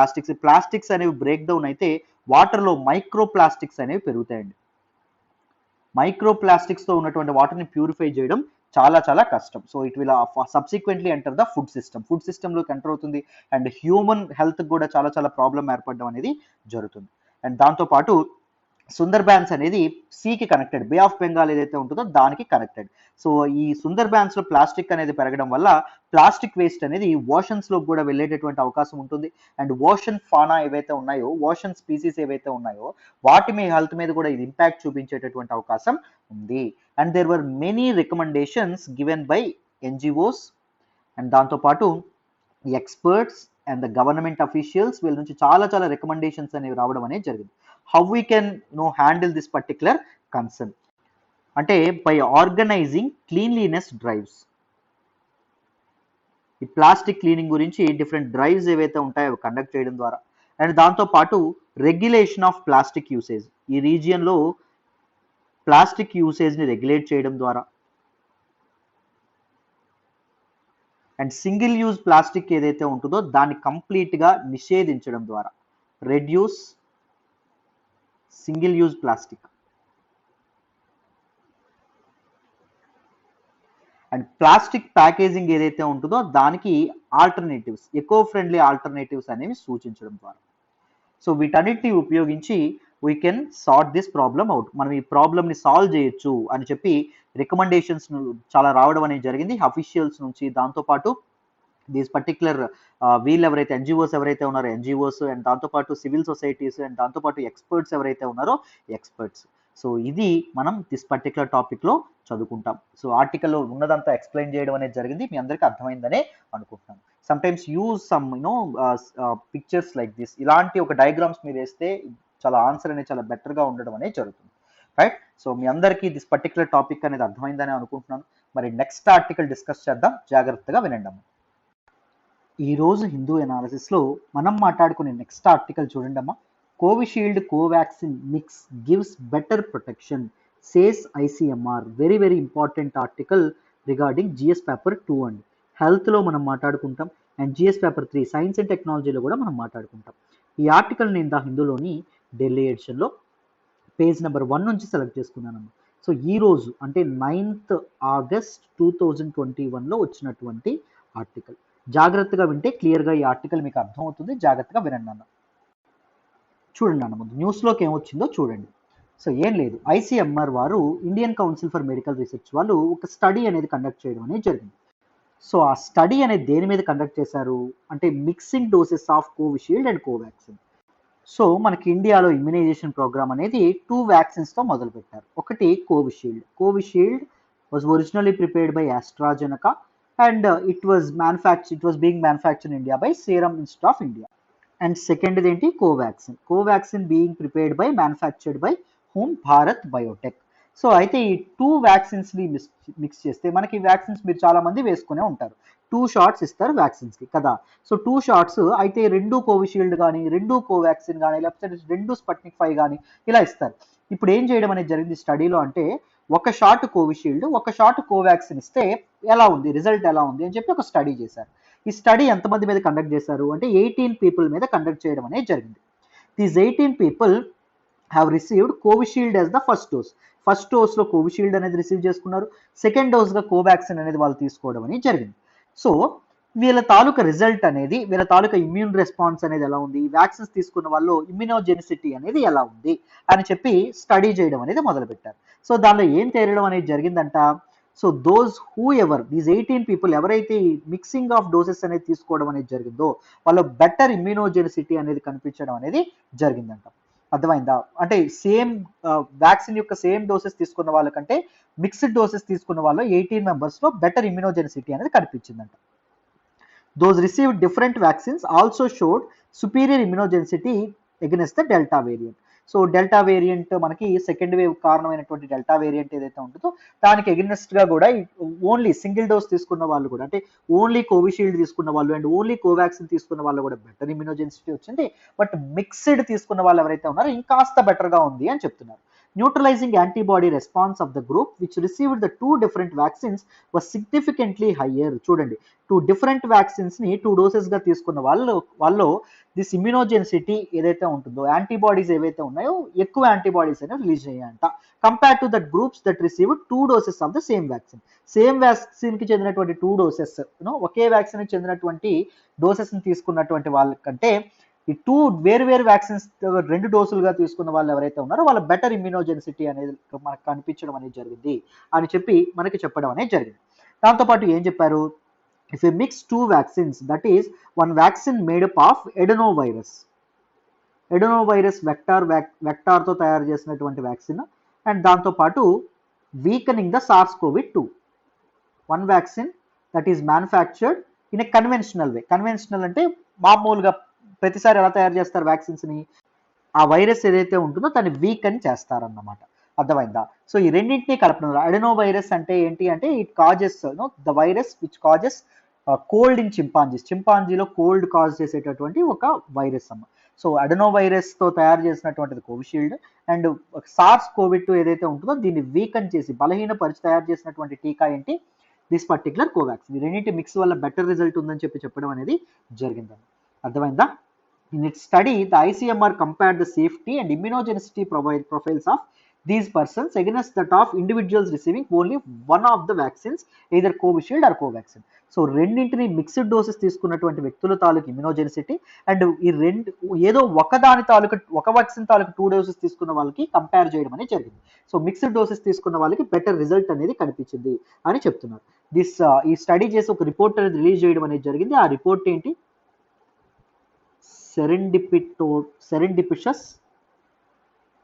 plastics అనేవి బ్రేక్ డౌన్ అయితే వాటర్లో మైక్రో ప్లాస్టిక్స్ అనేవి పెరుగుతాయండి. మైక్రో ప్లాస్టిక్స్తో ఉన్నటువంటి వాటర్ని ప్యూరిఫై చేయడం చాలా చాలా కష్టం. So it will subsequently enter the food సిస్టంలోకి ఎంటర్ అవుతుంది అండ్ హ్యూమన్ హెల్త్ కూడా చాలా చాలా ప్రాబ్లం ఏర్పడడం అనేది జరుగుతుంది. అండ్ దాంతోపాటు సుందర్బాన్స్ అనేది సీకి కనెక్టెడ్, బే ఆఫ్ బెంగాల్ ఏదైతే ఉంటుందో దానికి కనెక్టెడ్. సో ఈ సుందర్బాన్స్లో ప్లాస్టిక్ అనేది పెరగడం వల్ల ప్లాస్టిక్ వేస్ట్ అనేది ఓషన్స్లో కూడా వెళ్ళేటటువంటి అవకాశం ఉంటుంది. అండ్ ఓషన్ ఫానా ఏవైతే ఉన్నాయో, ఓషన్ స్పీసీస్ ఏవైతే ఉన్నాయో వాటి మీ హెల్త్ మీద కూడా ఇది ఇంపాక్ట్ చూపించేటటువంటి అవకాశం ఉంది. And there were many recommendations given by NGOs and దాంతోపాటు experts and the government officials వీళ్ళ నుంచి చాలా చాలా రికమెండేషన్స్ అనేవి రావడం అనేది జరిగింది. How we can handle this particular concern అంటే బై ఆర్గనైజింగ్ క్లీన్లీనెస్ డ్రైవ్స్. ఈ ప్లాస్టిక్ క్లీనింగ్ గురించి డిఫరెంట్ డ్రైవ్స్ ఏవైతే ఉంటాయో కండక్ట్ చేయడం ద్వారా అండ్ దాంతోపాటు రెగ్యులేషన్ ఆఫ్ ప్లాస్టిక్ యూసేజ్, ఈ రీజియన్లో ప్లాస్టిక్ యూసేజ్ని రెగ్యులేట్ చేయడం ద్వారా అండ్ సింగిల్ యూజ్ ప్లాస్టిక్ ఏదైతే ఉంటుందో దాన్ని కంప్లీట్గా నిషేధించడం ద్వారా, reduce single use plastic and plastic packaging ఏదైతే ఉంటుందో దానికి ఆల్టర్నేటివ్స్, ఎకో ఫ్రెండ్లీ ఆల్టర్నేటివ్స్ అనేవి సూచించడం ద్వారా. సో వీటన్నిటిని ఉపయోగించి we can sort this problem out, మనం ఈ ప్రాబ్లమ్ని సాల్వ్ చేయొచ్చు అని చెప్పి రికమెండేషన్స్ చాలా రావడం అనేది జరిగింది అఫీషియల్స్ నుంచి. దాంతోపాటు దీస్ పర్టిక్యులర్ వీళ్ళు ఎవరైతే ఎన్జిఓస్ ఎవరైతే ఉన్నారో ఎన్జిఓస్ అండ్ దాంతోపాటు సివిల్ సొసైటీస్ అండ్ దాంతోపాటు ఎక్స్పర్ట్స్ ఎవరైతే ఉన్నారో ఎక్స్పర్ట్స్. సో ఇది మనం దిస్ పర్టిక్యులర్ టాపిక్లో చదువుకుంటాం. సో ఆర్టికల్లో ఉన్నదంతా ఎక్స్ప్లెయిన్ చేయడం అనేది జరిగింది, మీ అందరికీ అర్థమైందనే అనుకుంటున్నాను. Sometimes use some pictures like this, ఇలాంటి ఒక డయాగ్రామ్స్ మీరు వేస్తే చాలా ఆన్సర్ అనేది చాలా బెటర్గా ఉండడం అనేది జరుగుతుంది, రైట్? సో మీ అందరికీ దిస్ పర్టిక్యులర్ టాపిక్ అనేది అర్థమైందని అనుకుంటున్నాను. మరి నెక్స్ట్ ఆర్టికల్ డిస్కస్ చేద్దాం, జాగ్రత్తగా వినండి. ఈరోజు హిందూ ఎనాలిసిస్లో మనం మాట్లాడుకునే నెక్స్ట్ ఆర్టికల్ చూడండి అమ్మా. Covishield Covaxin mix gives better protection says ICMR. Very very important article regarding GS paper 2 అండి. హెల్త్లో మనం మాట్లాడుకుంటాం and GS paper 3 science and టెక్నాలజీలో కూడా మనం మాట్లాడుకుంటాం. ఈ ఆర్టికల్ నేను హిందూలోని ఢిల్లీ ఎడిషన్లో పేజ్ నెంబర్ 1 నుంచి సెలెక్ట్ చేసుకున్నానమ్మా. సో ఈరోజు అంటే 9th ఆగస్ట్ 2021లో వచ్చినటువంటి ఆర్టికల్. జాగ్రత్తగా వింటే క్లియర్గా ఈ ఆర్టికల్ మీకు అర్థమవుతుంది, జాగ్రత్తగా వినండి అన్న. చూడండి అన్న, ముందు న్యూస్లోకి ఏమొచ్చిందో చూడండి. సో ఏం లేదు, ఐసీఎంఆర్ వారు Indian council for medical research వాళ్ళు ఒక స్టడీ అనేది కండక్ట్ చేయడం అనేది జరిగింది. సో ఆ స్టడీ అనేది దేని మీద కండక్ట్ చేశారు అంటే mixing doses of Covishield and Covaxin. So మనకి ఇండియాలో ఇమ్యునైజేషన్ ప్రోగ్రామ్ అనేది 2 వ్యాక్సిన్స్తో మొదలుపెట్టారు. ఒకటి Covishield was originally prepared by ఆస్ట్రాజెనకా and it was being manufactured in India by Serum Institute of India. And second ఏంటి Covaxin being prepared by manufactured by whom? Bharat Biotech. So అయితే ఈ 2 వ్యాక్సిన్స్ని mix చేస్తే మనకి వ్యాక్సిన్స్ మీరు చాలా మంది వేసుకునే ఉంటారు, 2 షాట్స్ ఇస్తారు వ్యాక్సిన్స్కి కదా. సో 2 షాట్స్ అయితే 2 కోవిషీల్డ్ కానీ 2 కోవాక్సిన్ కానీ లేకపోతే 2 స్పుట్నిక్ 5 కానీ ఇలా ఇస్తారు. ఇప్పుడు ఏం చేయడం అనేది జరిగింది స్టడీలో అంటే ఒక షాట్ కోవిషీల్డ్ ఒక షాట్ కోవాక్సిన్ ఇస్తే ఎలా ఉంది, రిజల్ట్ ఎలా ఉంది అని చెప్పి ఒక స్టడీ చేశారు. ఈ స్టడీ ఎంతమంది మీద కండక్ట్ చేశారు అంటే 18 పీపుల్ మీద కండక్ట్ చేయడం అనేది జరిగింది. These 18 people have received Covishield as the first dose. First డోస్లో కోవిషీల్డ్ అనేది రిసీవ్ చేసుకున్నారు, సెకండ్ డోస్గా కోవాక్సిన్ అనేది వాళ్ళు తీసుకోవడం అనేది జరిగింది. సో వీళ్ళ తాలూకా రిజల్ట్ అనేది, వీళ్ళ తాలూకా ఇమ్యూన్ రెస్పాన్స్ అనేది ఎలా ఉంది, వ్యాక్సిన్స్ తీసుకున్న వాళ్ళు ఇమ్యూనోజెనిసిటీ అనేది ఎలా ఉంది అని చెప్పి స్టడీ చేయడం అనేది మొదలుపెట్టారు. సో దానిలో ఏం తేలడం అనేది జరిగిందంట. So those who ever these 18 people ఎవరైతే ఈ మిక్సింగ్ ఆఫ్ డోసెస్ అనేది తీసుకోవడం అనేది జరిగిందో వాళ్ళు బెటర్ ఇమ్యూనోజెనిసిటీ అనేది కనిపించడం అనేది జరిగిందంట. అర్థమైందా? అంటే సేమ్ వ్యాక్సిన్ యొక్క సేమ్ డోసెస్ తీసుకున్న వాళ్ళకంటే మిక్స్డ్ డోసెస్ తీసుకున్న వాళ్ళు 18 మెంబర్స్లో బెటర్ ఇమ్యూనోజెనిసిటీ అనేది కనిపించిందంట. Those received different vaccines also showed superior immunogenicity against the Delta variant. So delta variant మనకి సెకండ్ వేవ్ కారణమైనటువంటి డెల్టా వేరియంట్ ఏదైతే ఉంటుందో దానికి ఎగెనిస్ట్గా కూడా ఓన్లీ సింగిల్ డోస్ తీసుకున్న వాళ్ళు కూడా, అంటే ఓన్లీ కోవిషీల్డ్ తీసుకున్న వాళ్ళు అండ్ ఓన్లీ కోవాక్సిన్ తీసుకున్న వాళ్ళు కూడా బెటర్ ఇమ్యూనోజెనిసిటీ వచ్చింది. బట్ మిక్స్డ్ తీసుకున్న వాళ్ళు ఎవరైతే ఉన్నారో ఇంకాస్త బెటర్గా ఉంది అని చెప్తున్నారు. Neutralizing antibody response of the group which received the two different vaccines was significantly higher. చూడండి, 2 different vaccines ని 2 doses గా తీసుకున్న వాళ్ళు దిస్ ఇమ్యూనోజెనిసిటీ ఏదైతే ఉంటుందో, యాంటీబాడీస్ ఏవైతే ఉన్నాయో ఎక్కువ యాంటీబాడీస్ అనేవి రిలీజ్ అయ్యాయంట compare to that groups that receive 2 doses of the same vaccine. Same vaccine కి చెందినటువంటి 2 doses, ఒకే వ్యాక్సిన్ కి చెందినటువంటి డోసెస్ ని తీసుకున్నటువంటి వాళ్ళకంటే ఈ 2 వేరు వేరు వ్యాక్సిన్స్ 2 డోసులుగా తీసుకున్న వాళ్ళు ఎవరైతే ఉన్నారో వాళ్ళ బెటర్ ఇమ్యూనోజెనిసిటీ అనేది మనకు కనిపించడం అనేది జరిగింది అని చెప్పి మనకి చెప్పడం అనేది జరిగింది. దాంతోపాటు ఏం చెప్పారు, if you mix 2 vaccines, that is 1 vaccine made up of adenovirus వెక్టార్తో తయారు చేసినటువంటి వ్యాక్సిన్ అండ్ దాంతోపాటు weakening the SARS-CoV-2, 1 vaccine that is manufactured in a conventional way. Conventional అంటే మామూలుగా ప్రతిసారి ఎలా తయారు చేస్తారు వ్యాక్సిన్స్ని, ఆ వైరస్ ఏదైతే ఉంటుందో దాన్ని వీకన్ చేస్తారన్నమాట. అర్థమైందా? సో ఈ రెండింటినీ కలపడం. అడెనో వైరస్ అంటే ఏంటి అంటే it causes the virus which causes cold in చింపాంజీలో కోల్డ్ కాజ్ చేసేటటువంటి ఒక వైరస్ అమ్మ. సో అడెనో వైరస్తో తయారు చేసినటువంటిది కోవిషీల్డ్ అండ్ SARS-CoV-2 ఏదైతే ఉంటుందో దీన్ని వీకన్ చేసి బలహీనపరిచి తయారు చేసినటువంటి టీకా ఏంటి, దిస్ పర్టికులర్ కోవాక్సిన్. ఈ రెండింటి మిక్స్ వల్ల బెటర్ రిజల్ట్ ఉందని చెప్పడం అనేది జరిగిందండి. అర్థమైందా? In its study, the ICMR compared the safety and immunogenicity profiles of these persons against that of individuals receiving only one of the vaccines, either Covishield or Covaxin. So రెండింటిని mixed doses తీసుకున్నటువంటి వ్యక్తుల తాలూకు ఇమ్యూనోజెనిసిటీ and ఈ ఏదో ఒక vaccine తాలూకు 2 doses తీసుకున్న వాళ్ళకి కంపేర్ చేయడం అనేది జరిగింది. సో మిక్స్డ్ డోసెస్ తీసుకున్న వాళ్ళకి బెటర్ రిజల్ట్ అనేది కనిపించింది అని చెప్తున్నారు. ఈ స్టడీ చేసి ఒక రిపోర్ట్ అనేది రిలీజ్ చేయడం అనేది జరిగింది. ఆ రిపోర్ట్ ఏంటి, serendipitous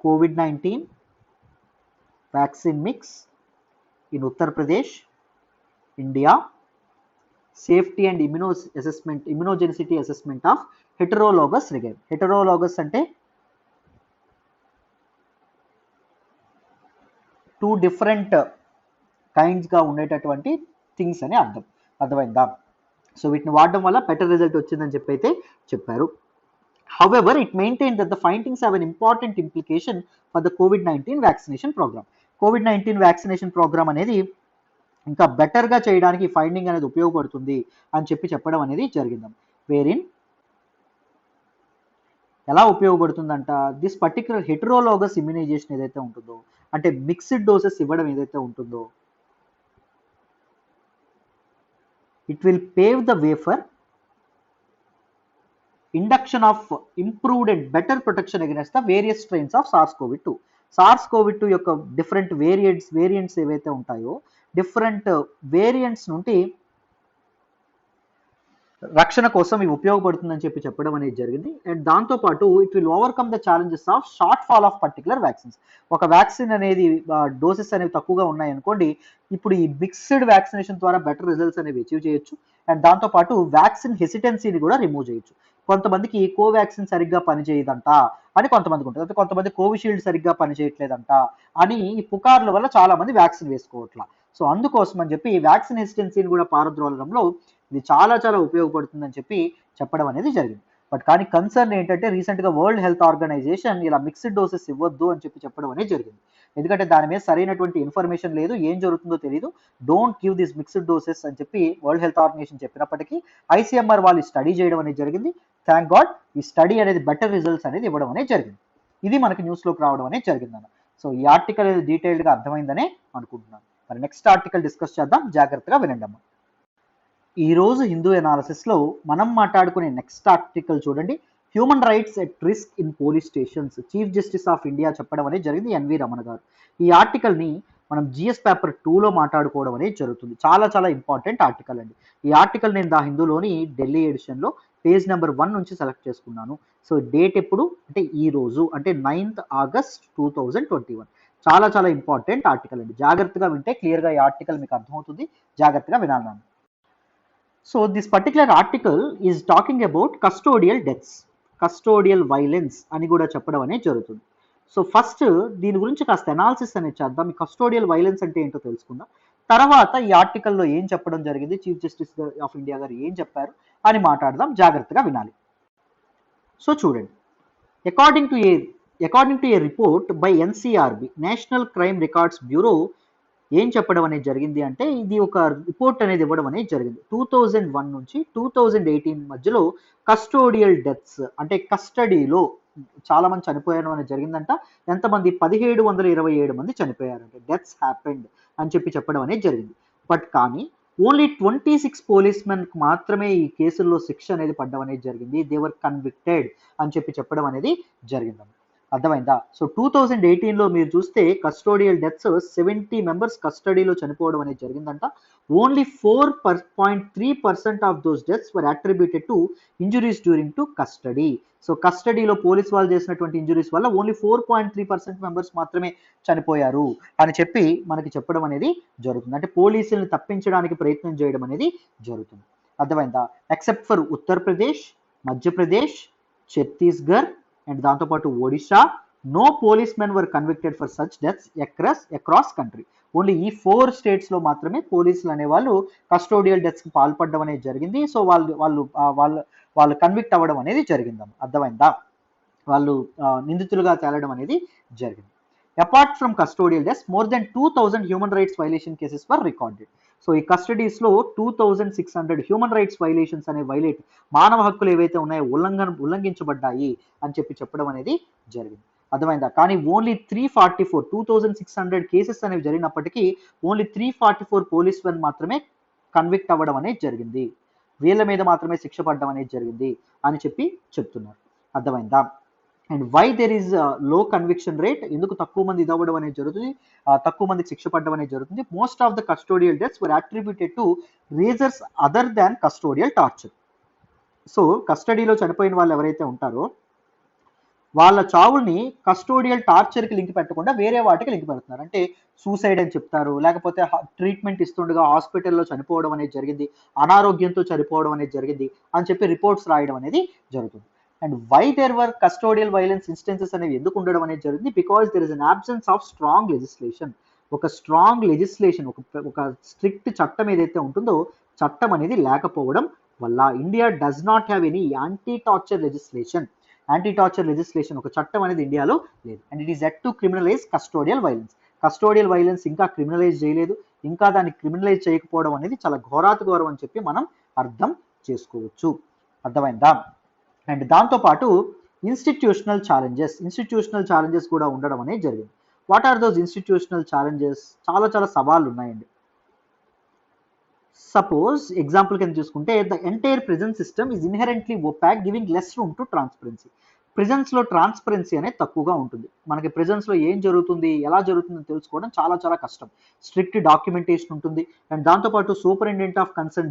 COVID-19 vaccine mix in Uttar Pradesh, India, safety and immunogenicity assessment of heterologous regime. Heterologous అంటే 2 different kinds గా ఉండేటటువంటి థింగ్స్ అని అర్థమైందా? సో వీటిని వాడడం వల్ల బెటర్ రిజల్ట్ వచ్చిందని చెప్పి అయితే చెప్పారు. However, it maintained that the findings have an important implication for the COVID-19 vaccination program. COVID-19 vaccination program అనేది ఇంకా బెటర్గా చేయడానికి ఫైండింగ్ అనేది ఉపయోగపడుతుంది అని చెప్పడం అనేది జరిగింది. వేరిన్ ఎలా ఉపయోగపడుతుందంట, దిస్ పర్టిక్యులర్ హెటరోలోగస్ ఇమ్యునైజేషన్ ఏదైతే ఉంటుందో, అంటే మిక్స్డ్ డోసెస్ ఇవ్వడం ఏదైతే ఉంటుందో, it will pave the way for induction of improved and better protection against the various strains of SARS-CoV-2. SARS-CoV-2 యొక్క డిఫరెంట్ వేరియంట్స్ ఏవైతే ఉంటాయో డిఫరెంట్ వేరియంట్స్ నుండి రక్షణ కోసం ఇవి ఉపయోగపడుతుందని చెప్పడం అనేది జరిగింది. అండ్ దాంతోపాటు it will overcome the challenges of short fall of particular vaccines. ఒక వ్యాక్సిన్ అనేది డోసెస్ అనేవి తక్కువగా ఉన్నాయి అనుకోండి, ఇప్పుడు ఈ మిక్స్డ్ వ్యాక్సినేషన్ ద్వారా బెటర్ రిజల్ట్స్ అనేవి అచీవ్ చేయొచ్చు. అండ్ దాంతోపాటు వ్యాక్సిన్ హెసిటెన్సీని కూడా రిమూవ్ చేయొచ్చు. కొంతమందికి కోవాక్సిన్ సరిగ్గా పనిచేయదంట అని కొంతమందికి ఉంటుంది, కొంతమంది కోవిషీల్డ్ సరిగ్గా పనిచేయట్లేదంట అని ఈ పుకార్ల వల్ల చాలా మంది వ్యాక్సిన్ వేసుకోవట్లా. సో అందుకోసం అని చెప్పి వ్యాక్సిన్ హెసిటెన్సీని కూడా పారద్రోలడంలో ఇది చాలా ఉపయోగపడుతుందని చెప్పడం అనేది జరిగింది. బట్ కానీ కన్సర్న్ ఏంటంటే రీసెంట్గా వరల్డ్ హెల్త్ ఆర్గనైజేషన్ ఇలా మిక్స్డ్ డోసెస్ ఇవ్వద్దు అని చెప్పడం అనేది జరిగింది. ఎందుకంటే దాని మీద సరైనటువంటి ఇన్ఫర్మేషన్ లేదు, ఏం జరుగుతుందో తెలియదు. Don't give this mixed doses అని చెప్పి వరల్డ్ హెల్త్ ఆర్గనైజేషన్ చెప్పినప్పటికీ ఐసీఎంఆర్ వాళ్ళు స్టడీ చేయడం అనేది జరిగింది. థ్యాంక్ గాడ్ ఈ స్టడీ అనేది బెటర్ రిజల్ట్స్ అనేది ఇవ్వడం అనేది జరిగింది. ఇది మనకి న్యూస్లోకి రావడం అనేది జరిగిందన్న. సో ఈ ఆర్టికల్ డీటెయిల్డ్గా అర్థమైందనే అనుకుంటున్నాను. మరి నెక్స్ట్ ఆర్టికల్ డిస్కస్ చేద్దాం, జాగ్రత్తగా వినండి అమ్మ. ఈ రోజు హిందూ ఎనాలిసిస్లో మనం మాట్లాడుకునే నెక్స్ట్ ఆర్టికల్ చూడండి. Human rights at risk in police stations, chief justice of India చెప్పడం అనేది జరిగింది, ఎన్వి రమణ గారు. ఈ ఆర్టికల్ని మనం జిఎస్ పేపర్ 2లో మాట్లాడుకోవడం అనేది జరుగుతుంది. చాలా చాలా ఇంపార్టెంట్ ఆర్టికల్ అండి. ఈ ఆర్టికల్ నేను దా హిందూలోని ఢిల్లీ ఎడిషన్లో పేజ్ నెంబర్ 1 నుంచి సెలెక్ట్ చేసుకున్నాను. సో డేట్ ఎప్పుడు అంటే ఈ రోజు, అంటే 9th August 2021. చాలా చాలా ఇంపార్టెంట్ ఆర్టికల్ అండి. జాగ్రత్తగా వింటే క్లియర్గా ఈ ఆర్టికల్ మీకు అర్థమవుతుంది. జాగ్రత్తగా వినాలి. So this particular article is talking about custodial deaths, custodial violence అని కూడా చెప్పడం అనేది జరుగుతుంది. సో ఫస్ట్ దీని గురించి కాస్త అనాలిసిస్ అనేది చేద్దాం. ఈ కస్టోడియల్ వైలెన్స్ అంటే ఏంటో తెలుసుకుందాం. తర్వాత ఈ ఆర్టికల్లో ఏం చెప్పడం జరిగింది, చీఫ్ జస్టిస్ ఆఫ్ ఇండియా గారు ఏం చెప్పారు అని మాట్లాడదాం. జాగ్రత్తగా వినాలి. సో చూడండి, according to A report by NCRB, national crime records bureau, ఏం చెప్పడం అనేది జరిగింది అంటే ఇది ఒక రిపోర్ట్ అనేది ఇవ్వడం అనేది జరిగింది. 2001 నుంచి 2018 మధ్యలో కస్టోడియల్ డెత్స్ అంటే కస్టడీలో చాలా మంది చనిపోయడం అనేది జరిగిందంట. ఎంతమంది? 1727 మంది చనిపోయారంటే డెత్స్ హ్యాపెండ్ అని చెప్పడం అనేది జరిగింది. బట్ కానీ ఓన్లీ 26 పోలీస్ మెన్కి మాత్రమే ఈ కేసుల్లో శిక్ష అనేది పడ్డం అనేది జరిగింది. దేవర్ కన్విక్టెడ్ అని చెప్పడం అనేది జరిగింది. అర్థమైందా? సో 2018లో మీరు చూస్తే కస్టోడియల్ డెత్స్ 70 మెంబర్స్ కస్టడీలో చనిపోవడం అనేది జరిగిందంట. Only 4.3% of those deaths were attributed to injuries during to custody. So కస్టడీలో పోలీస్ వాళ్ళు చేసినటువంటి ఇంజురీస్ వల్ల ఓన్లీ 4.3% మెంబర్స్ మాత్రమే చనిపోయారు అని మనకి చెప్పడం అనేది జరుగుతుంది. అంటే పోలీసుల్ని తప్పించడానికి ప్రయత్నం చేయడం అనేది జరుగుతుంది. అర్థమైందా? Except for Uttar Pradesh, Madhya Pradesh, Chhattisgarh and దాంతోపాటు Odisha, no police men were convicted for such deaths across country. Only ఈ 4 స్టేట్స్లో మాత్రమే పోలీసులు అనేవాళ్ళు కస్టోడియల్ డెత్స్కి పాల్పడడం అనేది జరిగింది. సో వాళ్ళు కన్విక్ట్ అవ్వడం అనేది జరిగిందమ్మ. అర్థమైందా? వాళ్ళు నిందితులుగా తేలడం అనేది జరిగింది. Apart from custodial deaths, more than 2000 human rights violation cases were recorded. So ఈ కస్టడీస్లో 2600 హ్యూమన్ రైట్స్ వైలేషన్స్ అనే మానవ హక్కులు ఏవైతే ఉన్నాయో ఉల్లంఘించబడ్డాయి అని చెప్పడం అనేది జరిగింది. అర్థమైందా? కానీ ఓన్లీ 344 2600 కేసెస్ అనేవి జరిగినప్పటికీ ఓన్లీ 344 పోలీస్ మెన్ మాత్రమే కన్విక్ట్ అవ్వడం అనేది జరిగింది. వీళ్ళ మీద మాత్రమే శిక్ష పడడం అనేది జరిగింది అని చెప్తున్నారు. అర్థమైందా? And why there is low conviction rate, ఎందుకు తక్కువ మంది ఇదవ్వడం అనేది జరుగుతుంది, తక్కువ మందికి శిక్ష పడడం అనేది జరుగుతుంది. Most of the custodial deaths were attributed to reasons other than custodial torture. So కస్టడీలో చనిపోయిన వాళ్ళు ఎవరైతే ఉంటారో వాళ్ళ చావుల్ని కస్టోడియల్ టార్చర్కి లింక్ పెట్టకుండా వేరే వాటికి లింక్ పెడుతున్నారు. అంటే సూసైడ్ అని చెప్తారు, లేకపోతే ట్రీట్మెంట్ ఇస్తుండగా హాస్పిటల్లో చనిపోవడం అనేది జరిగింది, అనారోగ్యంతో చనిపోవడం అనేది జరిగింది అని రిపోర్ట్స్ రాయడం అనేది జరుగుతుంది. And why there were custodial violence instances అనేవి ఎందుకు ఉండడం అనేది జరిగింది? Because there is an absence of strong legislation. ఒక స్ట్రాంగ్ లెజిస్లేషన్, ఒక స్ట్రిక్ట్ చట్టం ఏదైతే ఉంటుందో చట్టం అనేది లేకపోవడం వల్ల. India does not have any anti torture legislation. Anti torture legislation ఒక చట్టం అనేది ఇండియాలో లేదు. And it is yet to criminalize custodial violence. Custodial violence ఇంకా క్రిమినలైజ్ చేయలేదు. ఇంకా దాన్ని క్రిమినలైజ్ చేయకపోవడం అనేది చాలా ఘోరాతిఘోరం అని మనం అర్థం చేసుకోవచ్చు. అర్థమైందా? అండ్ దాంతోపాటు ఇన్స్టిట్యూషనల్ ఛాలెంజెస్ కూడా ఉండడం అనేది జరిగింది. What are those institutional challenges? చాలా చాలా సవాళ్ళు ఉన్నాయండి. సపోజ్ ఎగ్జాంపుల్ కింద చూసుకుంటే the entire prison system is inherently opaque, giving less room to transparency. ప్రిజన్స్లో ట్రాన్స్పరెన్సీ అనేది తక్కువగా ఉంటుంది. మనకి ప్రిజన్స్లో ఏం జరుగుతుంది, ఎలా జరుగుతుందని తెలుసుకోవడం చాలా చాలా కష్టం. స్ట్రిక్ట్ డాక్యుమెంటేషన్ ఉంటుంది. అండ్ దాంతోపాటు సూపరింటెండెంట్ ఆఫ్ కన్సర్న్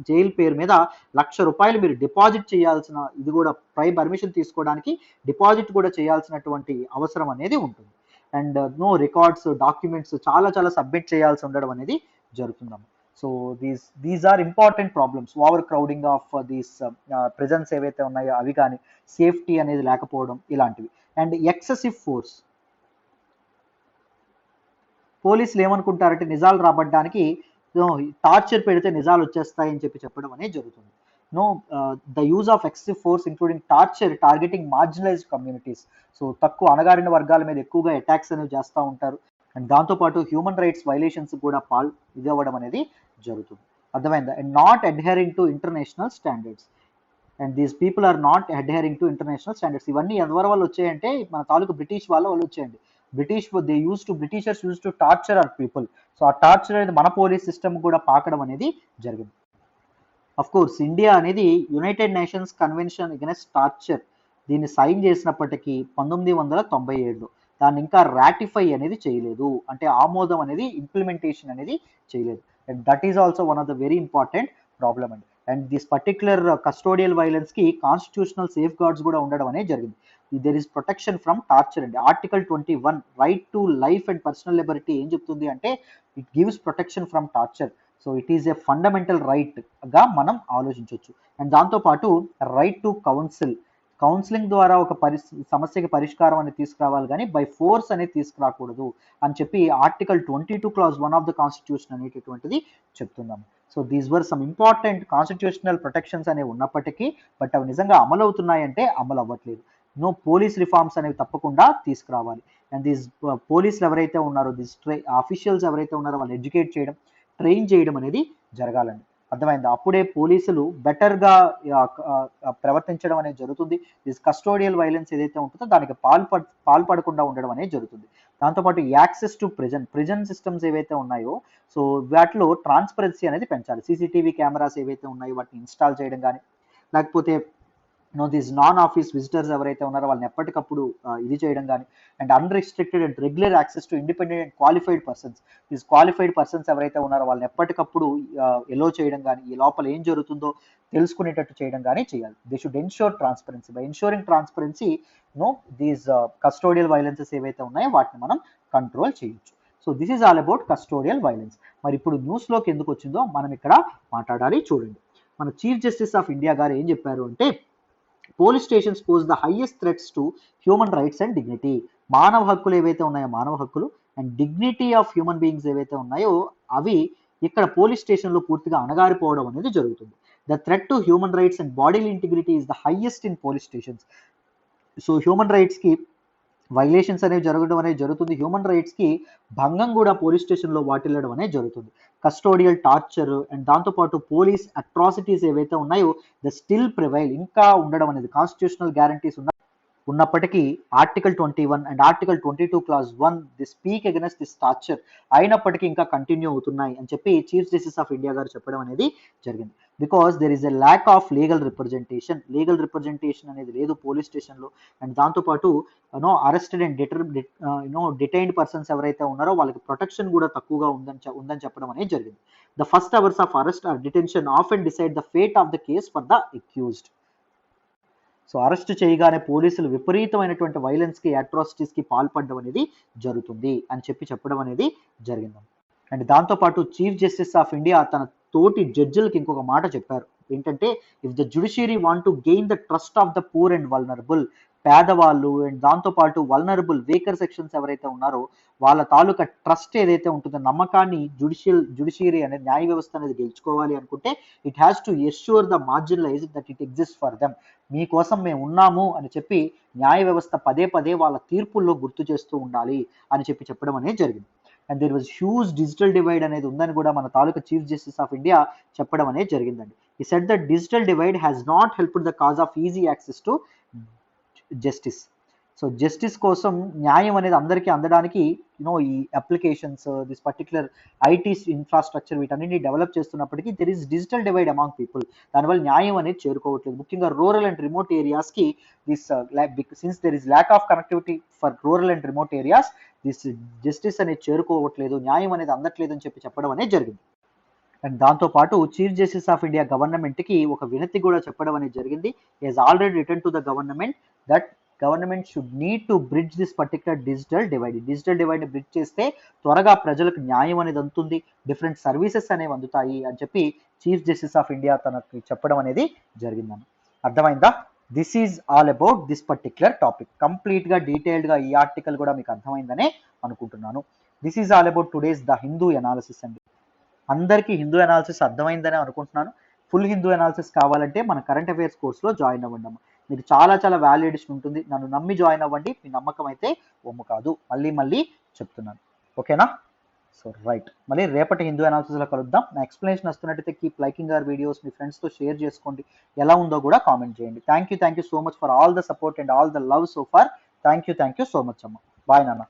జైల్ పేరు మీద ₹1,00,000 మీరు డిపాజిట్ చేయాల్సిన, ఇది కూడా పర్మిషన్ తీసుకోవడానికి డిపాజిట్ కూడా చేయాల్సినటువంటి అవసరం అనేది ఉంటుంది. అండ్ నో రికార్డ్స్, డాక్యుమెంట్స్ చాలా చాలా సబ్మిట్ చేయాల్సి ఉండడం అనేది జరుగుతుందమ్మా. So these are important problems. Overcrowding of these prisons ఏవైతే ఉన్నాయో అవి కానీ, సేఫ్టీ అనేది లేకపోవడం, ఇలాంటివి. And excessive force. పోలీసులు ఏమనుకుంటారంటే నిజాలు రాబట్టడానికి టార్చర్ పెడితే నిజాలు వచ్చేస్తాయని చెప్పడం అనేది జరుగుతుంది. The use of excessive force including torture targeting marginalised communities. So తక్కువ అణగారిన వర్గాల మీద ఎక్కువగా అటాక్స్ అనేవి చేస్తూ ఉంటారు. అండ్ దాంతోపాటు హ్యూమన్ రైట్స్ వైలేషన్స్ కూడా ఇది అవ్వడం అనేది జరుగుతుంది. అర్థమైందా? And not adhering to international standards. And these people are not adhering to international standards. ఇవన్నీ ఎవరి వల్ల వచ్చాయంటే మన తాలూకు బ్రిటిష్ వాళ్ళు వచ్చాయండి. Britishers use to torture our people. So ఆ టార్చర్ అనేది మన పోలీస్ సిస్టమ్ కూడా పాకడం అనేది జరిగింది. అఫ్ కోర్స్ ఇండియా అనేది United Nations convention against torture దీన్ని సైన్ చేసినప్పటికీ 1997లో దాన్ని ఇంకా రాటిఫై అనేది చేయలేదు, అంటే ఆమోదం అనేది ఇంప్లిమెంటేషన్ అనేది చేయలేదు. And that is also one of the very important problem అండి. And this particular custodial violence కి కాన్స్టిట్యూషనల్ సేఫ్ గార్డ్స్ కూడా ఉండడం అనేది జరిగింది. There is protection from torture అండి. Article 21 right to life and personal liberty ఏం చెప్తుంది అంటే it gives protection from torture. So it is a fundamental right గా మనం ఆలోచించవచ్చు. అండ్ దాంతోపాటు రైట్ టు కౌన్సిలింగ్ ద్వారా ఒక సమస్యకి పరిష్కారం అనేది తీసుకురావాలి, కానీ బై ఫోర్స్ అనేది తీసుకురాకూడదు అని చెప్పి article 22 clause 1 of the constitution అనేటటువంటిది చెప్తున్నాం. So these were some important constitutional protections అనేవి ఉన్నప్పటికీ బట్ అవి నిజంగా అమలు అవుతున్నాయంటే అమలు అవ్వట్లేదు. పోలీస్ రిఫార్మ్స్ అనేవి తప్పకుండా తీసుకురావాలి. అండ్ దీస్ పోలీసులు ఎవరైతే ఉన్నారో అఫీషియల్స్ ఎవరైతే ఉన్నారో వాళ్ళు ఎడ్యుకేట్ చేయడం, ట్రైన్ చేయడం అనేది జరగాలండి. అర్థమైందా? అప్పుడే పోలీసులు బెటర్గా ప్రవర్తించడం అనేది జరుగుతుంది. దిస్ కస్టోడియల్ వైలెన్స్ ఏదైతే ఉంటుందో దానికి పాల్పడకుండా ఉండడం అనేది జరుగుతుంది. దాంతోపాటు యాక్సెస్ టు ప్రిజన్ సిస్టమ్స్ ఏవైతే ఉన్నాయో సో వాటిలో ట్రాన్స్పరెన్సీ అనేది పెంచాలి. సీసీటీవీ కెమెరాస్ ఏవైతే ఉన్నాయో వాటిని ఇన్స్టాల్ చేయడం కానీ, లేకపోతే దీస్ నాన్ ఆఫీస్ విజిటర్స్ ఎవరైతే ఉన్నారో వాళ్ళని ఎప్పటికప్పుడు ఇది చేయడం కానీ, and unrestricted and regular access to independent and qualified persons. These qualified persons ఎవరైతే ఉన్నారో వాళ్ళని ఎప్పటికప్పుడు ఎలో చేయడం కానీ, ఈ లోపల ఏం జరుగుతుందో తెలుసుకునేటట్టు చేయడం కానీ చేయాలి. They should ensure transparency. By ensuring transparency these custodial violences ఏవైతే ఉన్నాయో వాటిని మనం కంట్రోల్ చేయొచ్చు. So this is all about custodial violence. మరి ఇప్పుడు న్యూస్లోకి ఎందుకు వచ్చిందో మనం ఇక్కడ మాట్లాడాలి. చూడండి, మన చీఫ్ జస్టిస్ ఆఫ్ ఇండియా గారు ఏం చెప్పారు అంటే police stations pose the highest threats to human rights and dignity. మానవ హక్కులు ఏవైతే ఉన్నాయో మానవ హక్కులు and dignity of human beings ఏవైతే ఉన్నాయో అవి ఇక్కడ పోలీస్ స్టేషన్లో పూర్తిగా అణగారిపోవడం అనేది జరుగుతుంది. The threat to human rights and bodily integrity is the highest in police stations. So human రైట్స్కి వైలేషన్స్ అనేవి జరగడం అనేది జరుగుతుంది. హ్యూమన్ రైట్స్కి భంగం కూడా పోలీస్ స్టేషన్లో వాటిల్లడం అనేది జరుగుతుంది. కస్టోడియల్ టార్చర్ అండ్ దాంతోపాటు పోలీస్ అట్రాసిటీస్ ఏవైతే ఉన్నాయో ద స్టిల్ ప్రివైల్ ఇంకా ఉండడం అనేది కాన్స్టిట్యూషనల్ గ్యారంటీస్ ఉన్నప్పటికీ article 21 and article 22 clause 1 the speak against this torture అయినప్పటికీ ఇంకా కంటిన్యూ అవుతున్నాయి అని చెప్పి చీఫ్ జస్టిస్ ఆఫ్ ఇండియా గారు చెప్పడం అనేది జరిగింది. Because there is a lack of legal representation అనేది లేదు పోలీస్ స్టేషన్లో. అండ్ దాంతోపాటు అరెస్టెడ్ అండ్ డిటైన్డ్ పర్సన్స్ ఎవరైతే ఉన్నారో వాళ్ళకి ప్రొటెక్షన్ కూడా తక్కువగా ఉందని చెప్పడం అనేది జరిగింది. The first hours of arrest are detention of and decide the fate of the case for the accused. So arrest చేయగానే పోలీసులు విపరీతమైనటువంటి వైలెన్స్కి అట్రాసిటీస్కి పాల్పడడం అనేది జరుగుతుంది అని చెప్పడం అనేది జరిగింది. అండ్ దాంతోపాటు చీఫ్ జస్టిస్ ఆఫ్ ఇండియా తన తోటి జడ్జిలకి ఇంకొక మాట చెప్పారు ఏంటంటే if the judiciary want to gain the trust of the poor and vulnerable, పేదవాళ్ళు అండ్ దాంతోపాటు వల్నరబుల్ వేకర్ సెక్షన్స్ ఎవరైతే ఉన్నారో వాళ్ళ తాలూకా ట్రస్ట్ ఏదైతే ఉంటుందో నమ్మకాన్ని జ్యుడిషియరీ అనేది న్యాయ వ్యవస్థ అనేది గెలుచుకోవాలి అనుకుంటే it has to assure the marginalised that it exist for them. మీకోసం మేము ఉన్నాము అని చెప్పి న్యాయ వ్యవస్థ పదే పదే వాళ్ళ తీర్పుల్లో గుర్తు చేస్తూ ఉండాలి అని చెప్పడం అనేది జరిగింది. And there was huge digital divide అనేది ఉందని కూడా మన తాలూకా చీఫ్ జస్టిస్ ఆఫ్ ఇండియా చెప్పడం అనేది జరిగిందండి. He said the digital divide has not helped the cause of easy access to justice. So justice కోసం న్యాయం అనేది అందరికీ అందడానికి ఈ applications this particular IT infrastructure వీటన్నిటిని డెవలప్ చేస్తున్నప్పటికీ there is digital divide among people. దానివల్ల న్యాయం అనేది చేరుకోవట్లేదు. ముఖ్యంగా రూరల్ అండ్ రిమోట్ ఏరియాస్కి since there is lack of connectivity for rural and remote areas this justice అనేది చేరుకోవట్లేదు, న్యాయం అనేది అందట్లేదు అని చెప్పడం అనేది జరిగింది. అండ్ దాంతోపాటు చీఫ్ జస్టిస్ ఆఫ్ ఇండియా గవర్నమెంట్కి ఒక వినతి కూడా చెప్పడం అనేది జరిగింది. He has already written to the government that government should need to bridge this particular digital డివైడ్ని బ్రిడ్జ్ చేస్తే త్వరగా ప్రజలకు న్యాయం అనేది అందుతుంది, డిఫరెంట్ సర్వీసెస్ అనేవి అందుతాయి అని చెప్పి చీఫ్ జస్టిస్ ఆఫ్ ఇండియా తనకి చెప్పడం అనేది జరిగిందని. అర్థమైందా? This is all about this particular topic. కంప్లీట్గా డీటెయిల్డ్గా ఈ ఆర్టికల్ కూడా మీకు అర్థమైందనే అనుకుంటున్నాను. This is all about today's the Hindu analysis అండి. అందరికీ హిందూ ఎనాలిసిస్ అర్థమైందని అనుకుంటున్నాను. ఫుల్ హిందూ అనాలిసిస్ కావాలంటే మన కరెంట్ అఫైర్స్ కోర్స్లో జాయిన్ అవ్వండి అమ్మ. మీకు చాలా చాలా వాల్యూ ఎడిషన్ ఉంటుంది. నన్ను నమ్మి జాయిన్ అవ్వండి. మీ నమ్మకం అయితే ఒమ్ము కాదు. మళ్ళీ మళ్ళీ చెప్తున్నాను. ఓకేనా? సో రైట్, మళ్ళీ రేపటి హిందూ అనాలిసిస్లో కలుద్దాం. నా ఎక్స్ప్లెనేషన్ వస్తున్నట్టయితే కీప్ లైకింగ్ అవర్ వీడియోస్, మీ ఫ్రెండ్స్తో షేర్ చేసుకోండి. ఎలా ఉందో కూడా కామెంట్ చేయండి. Thank you so much for all the support and all the love so far. Thank you so much అమ్మ. బాయ్ నాన్న.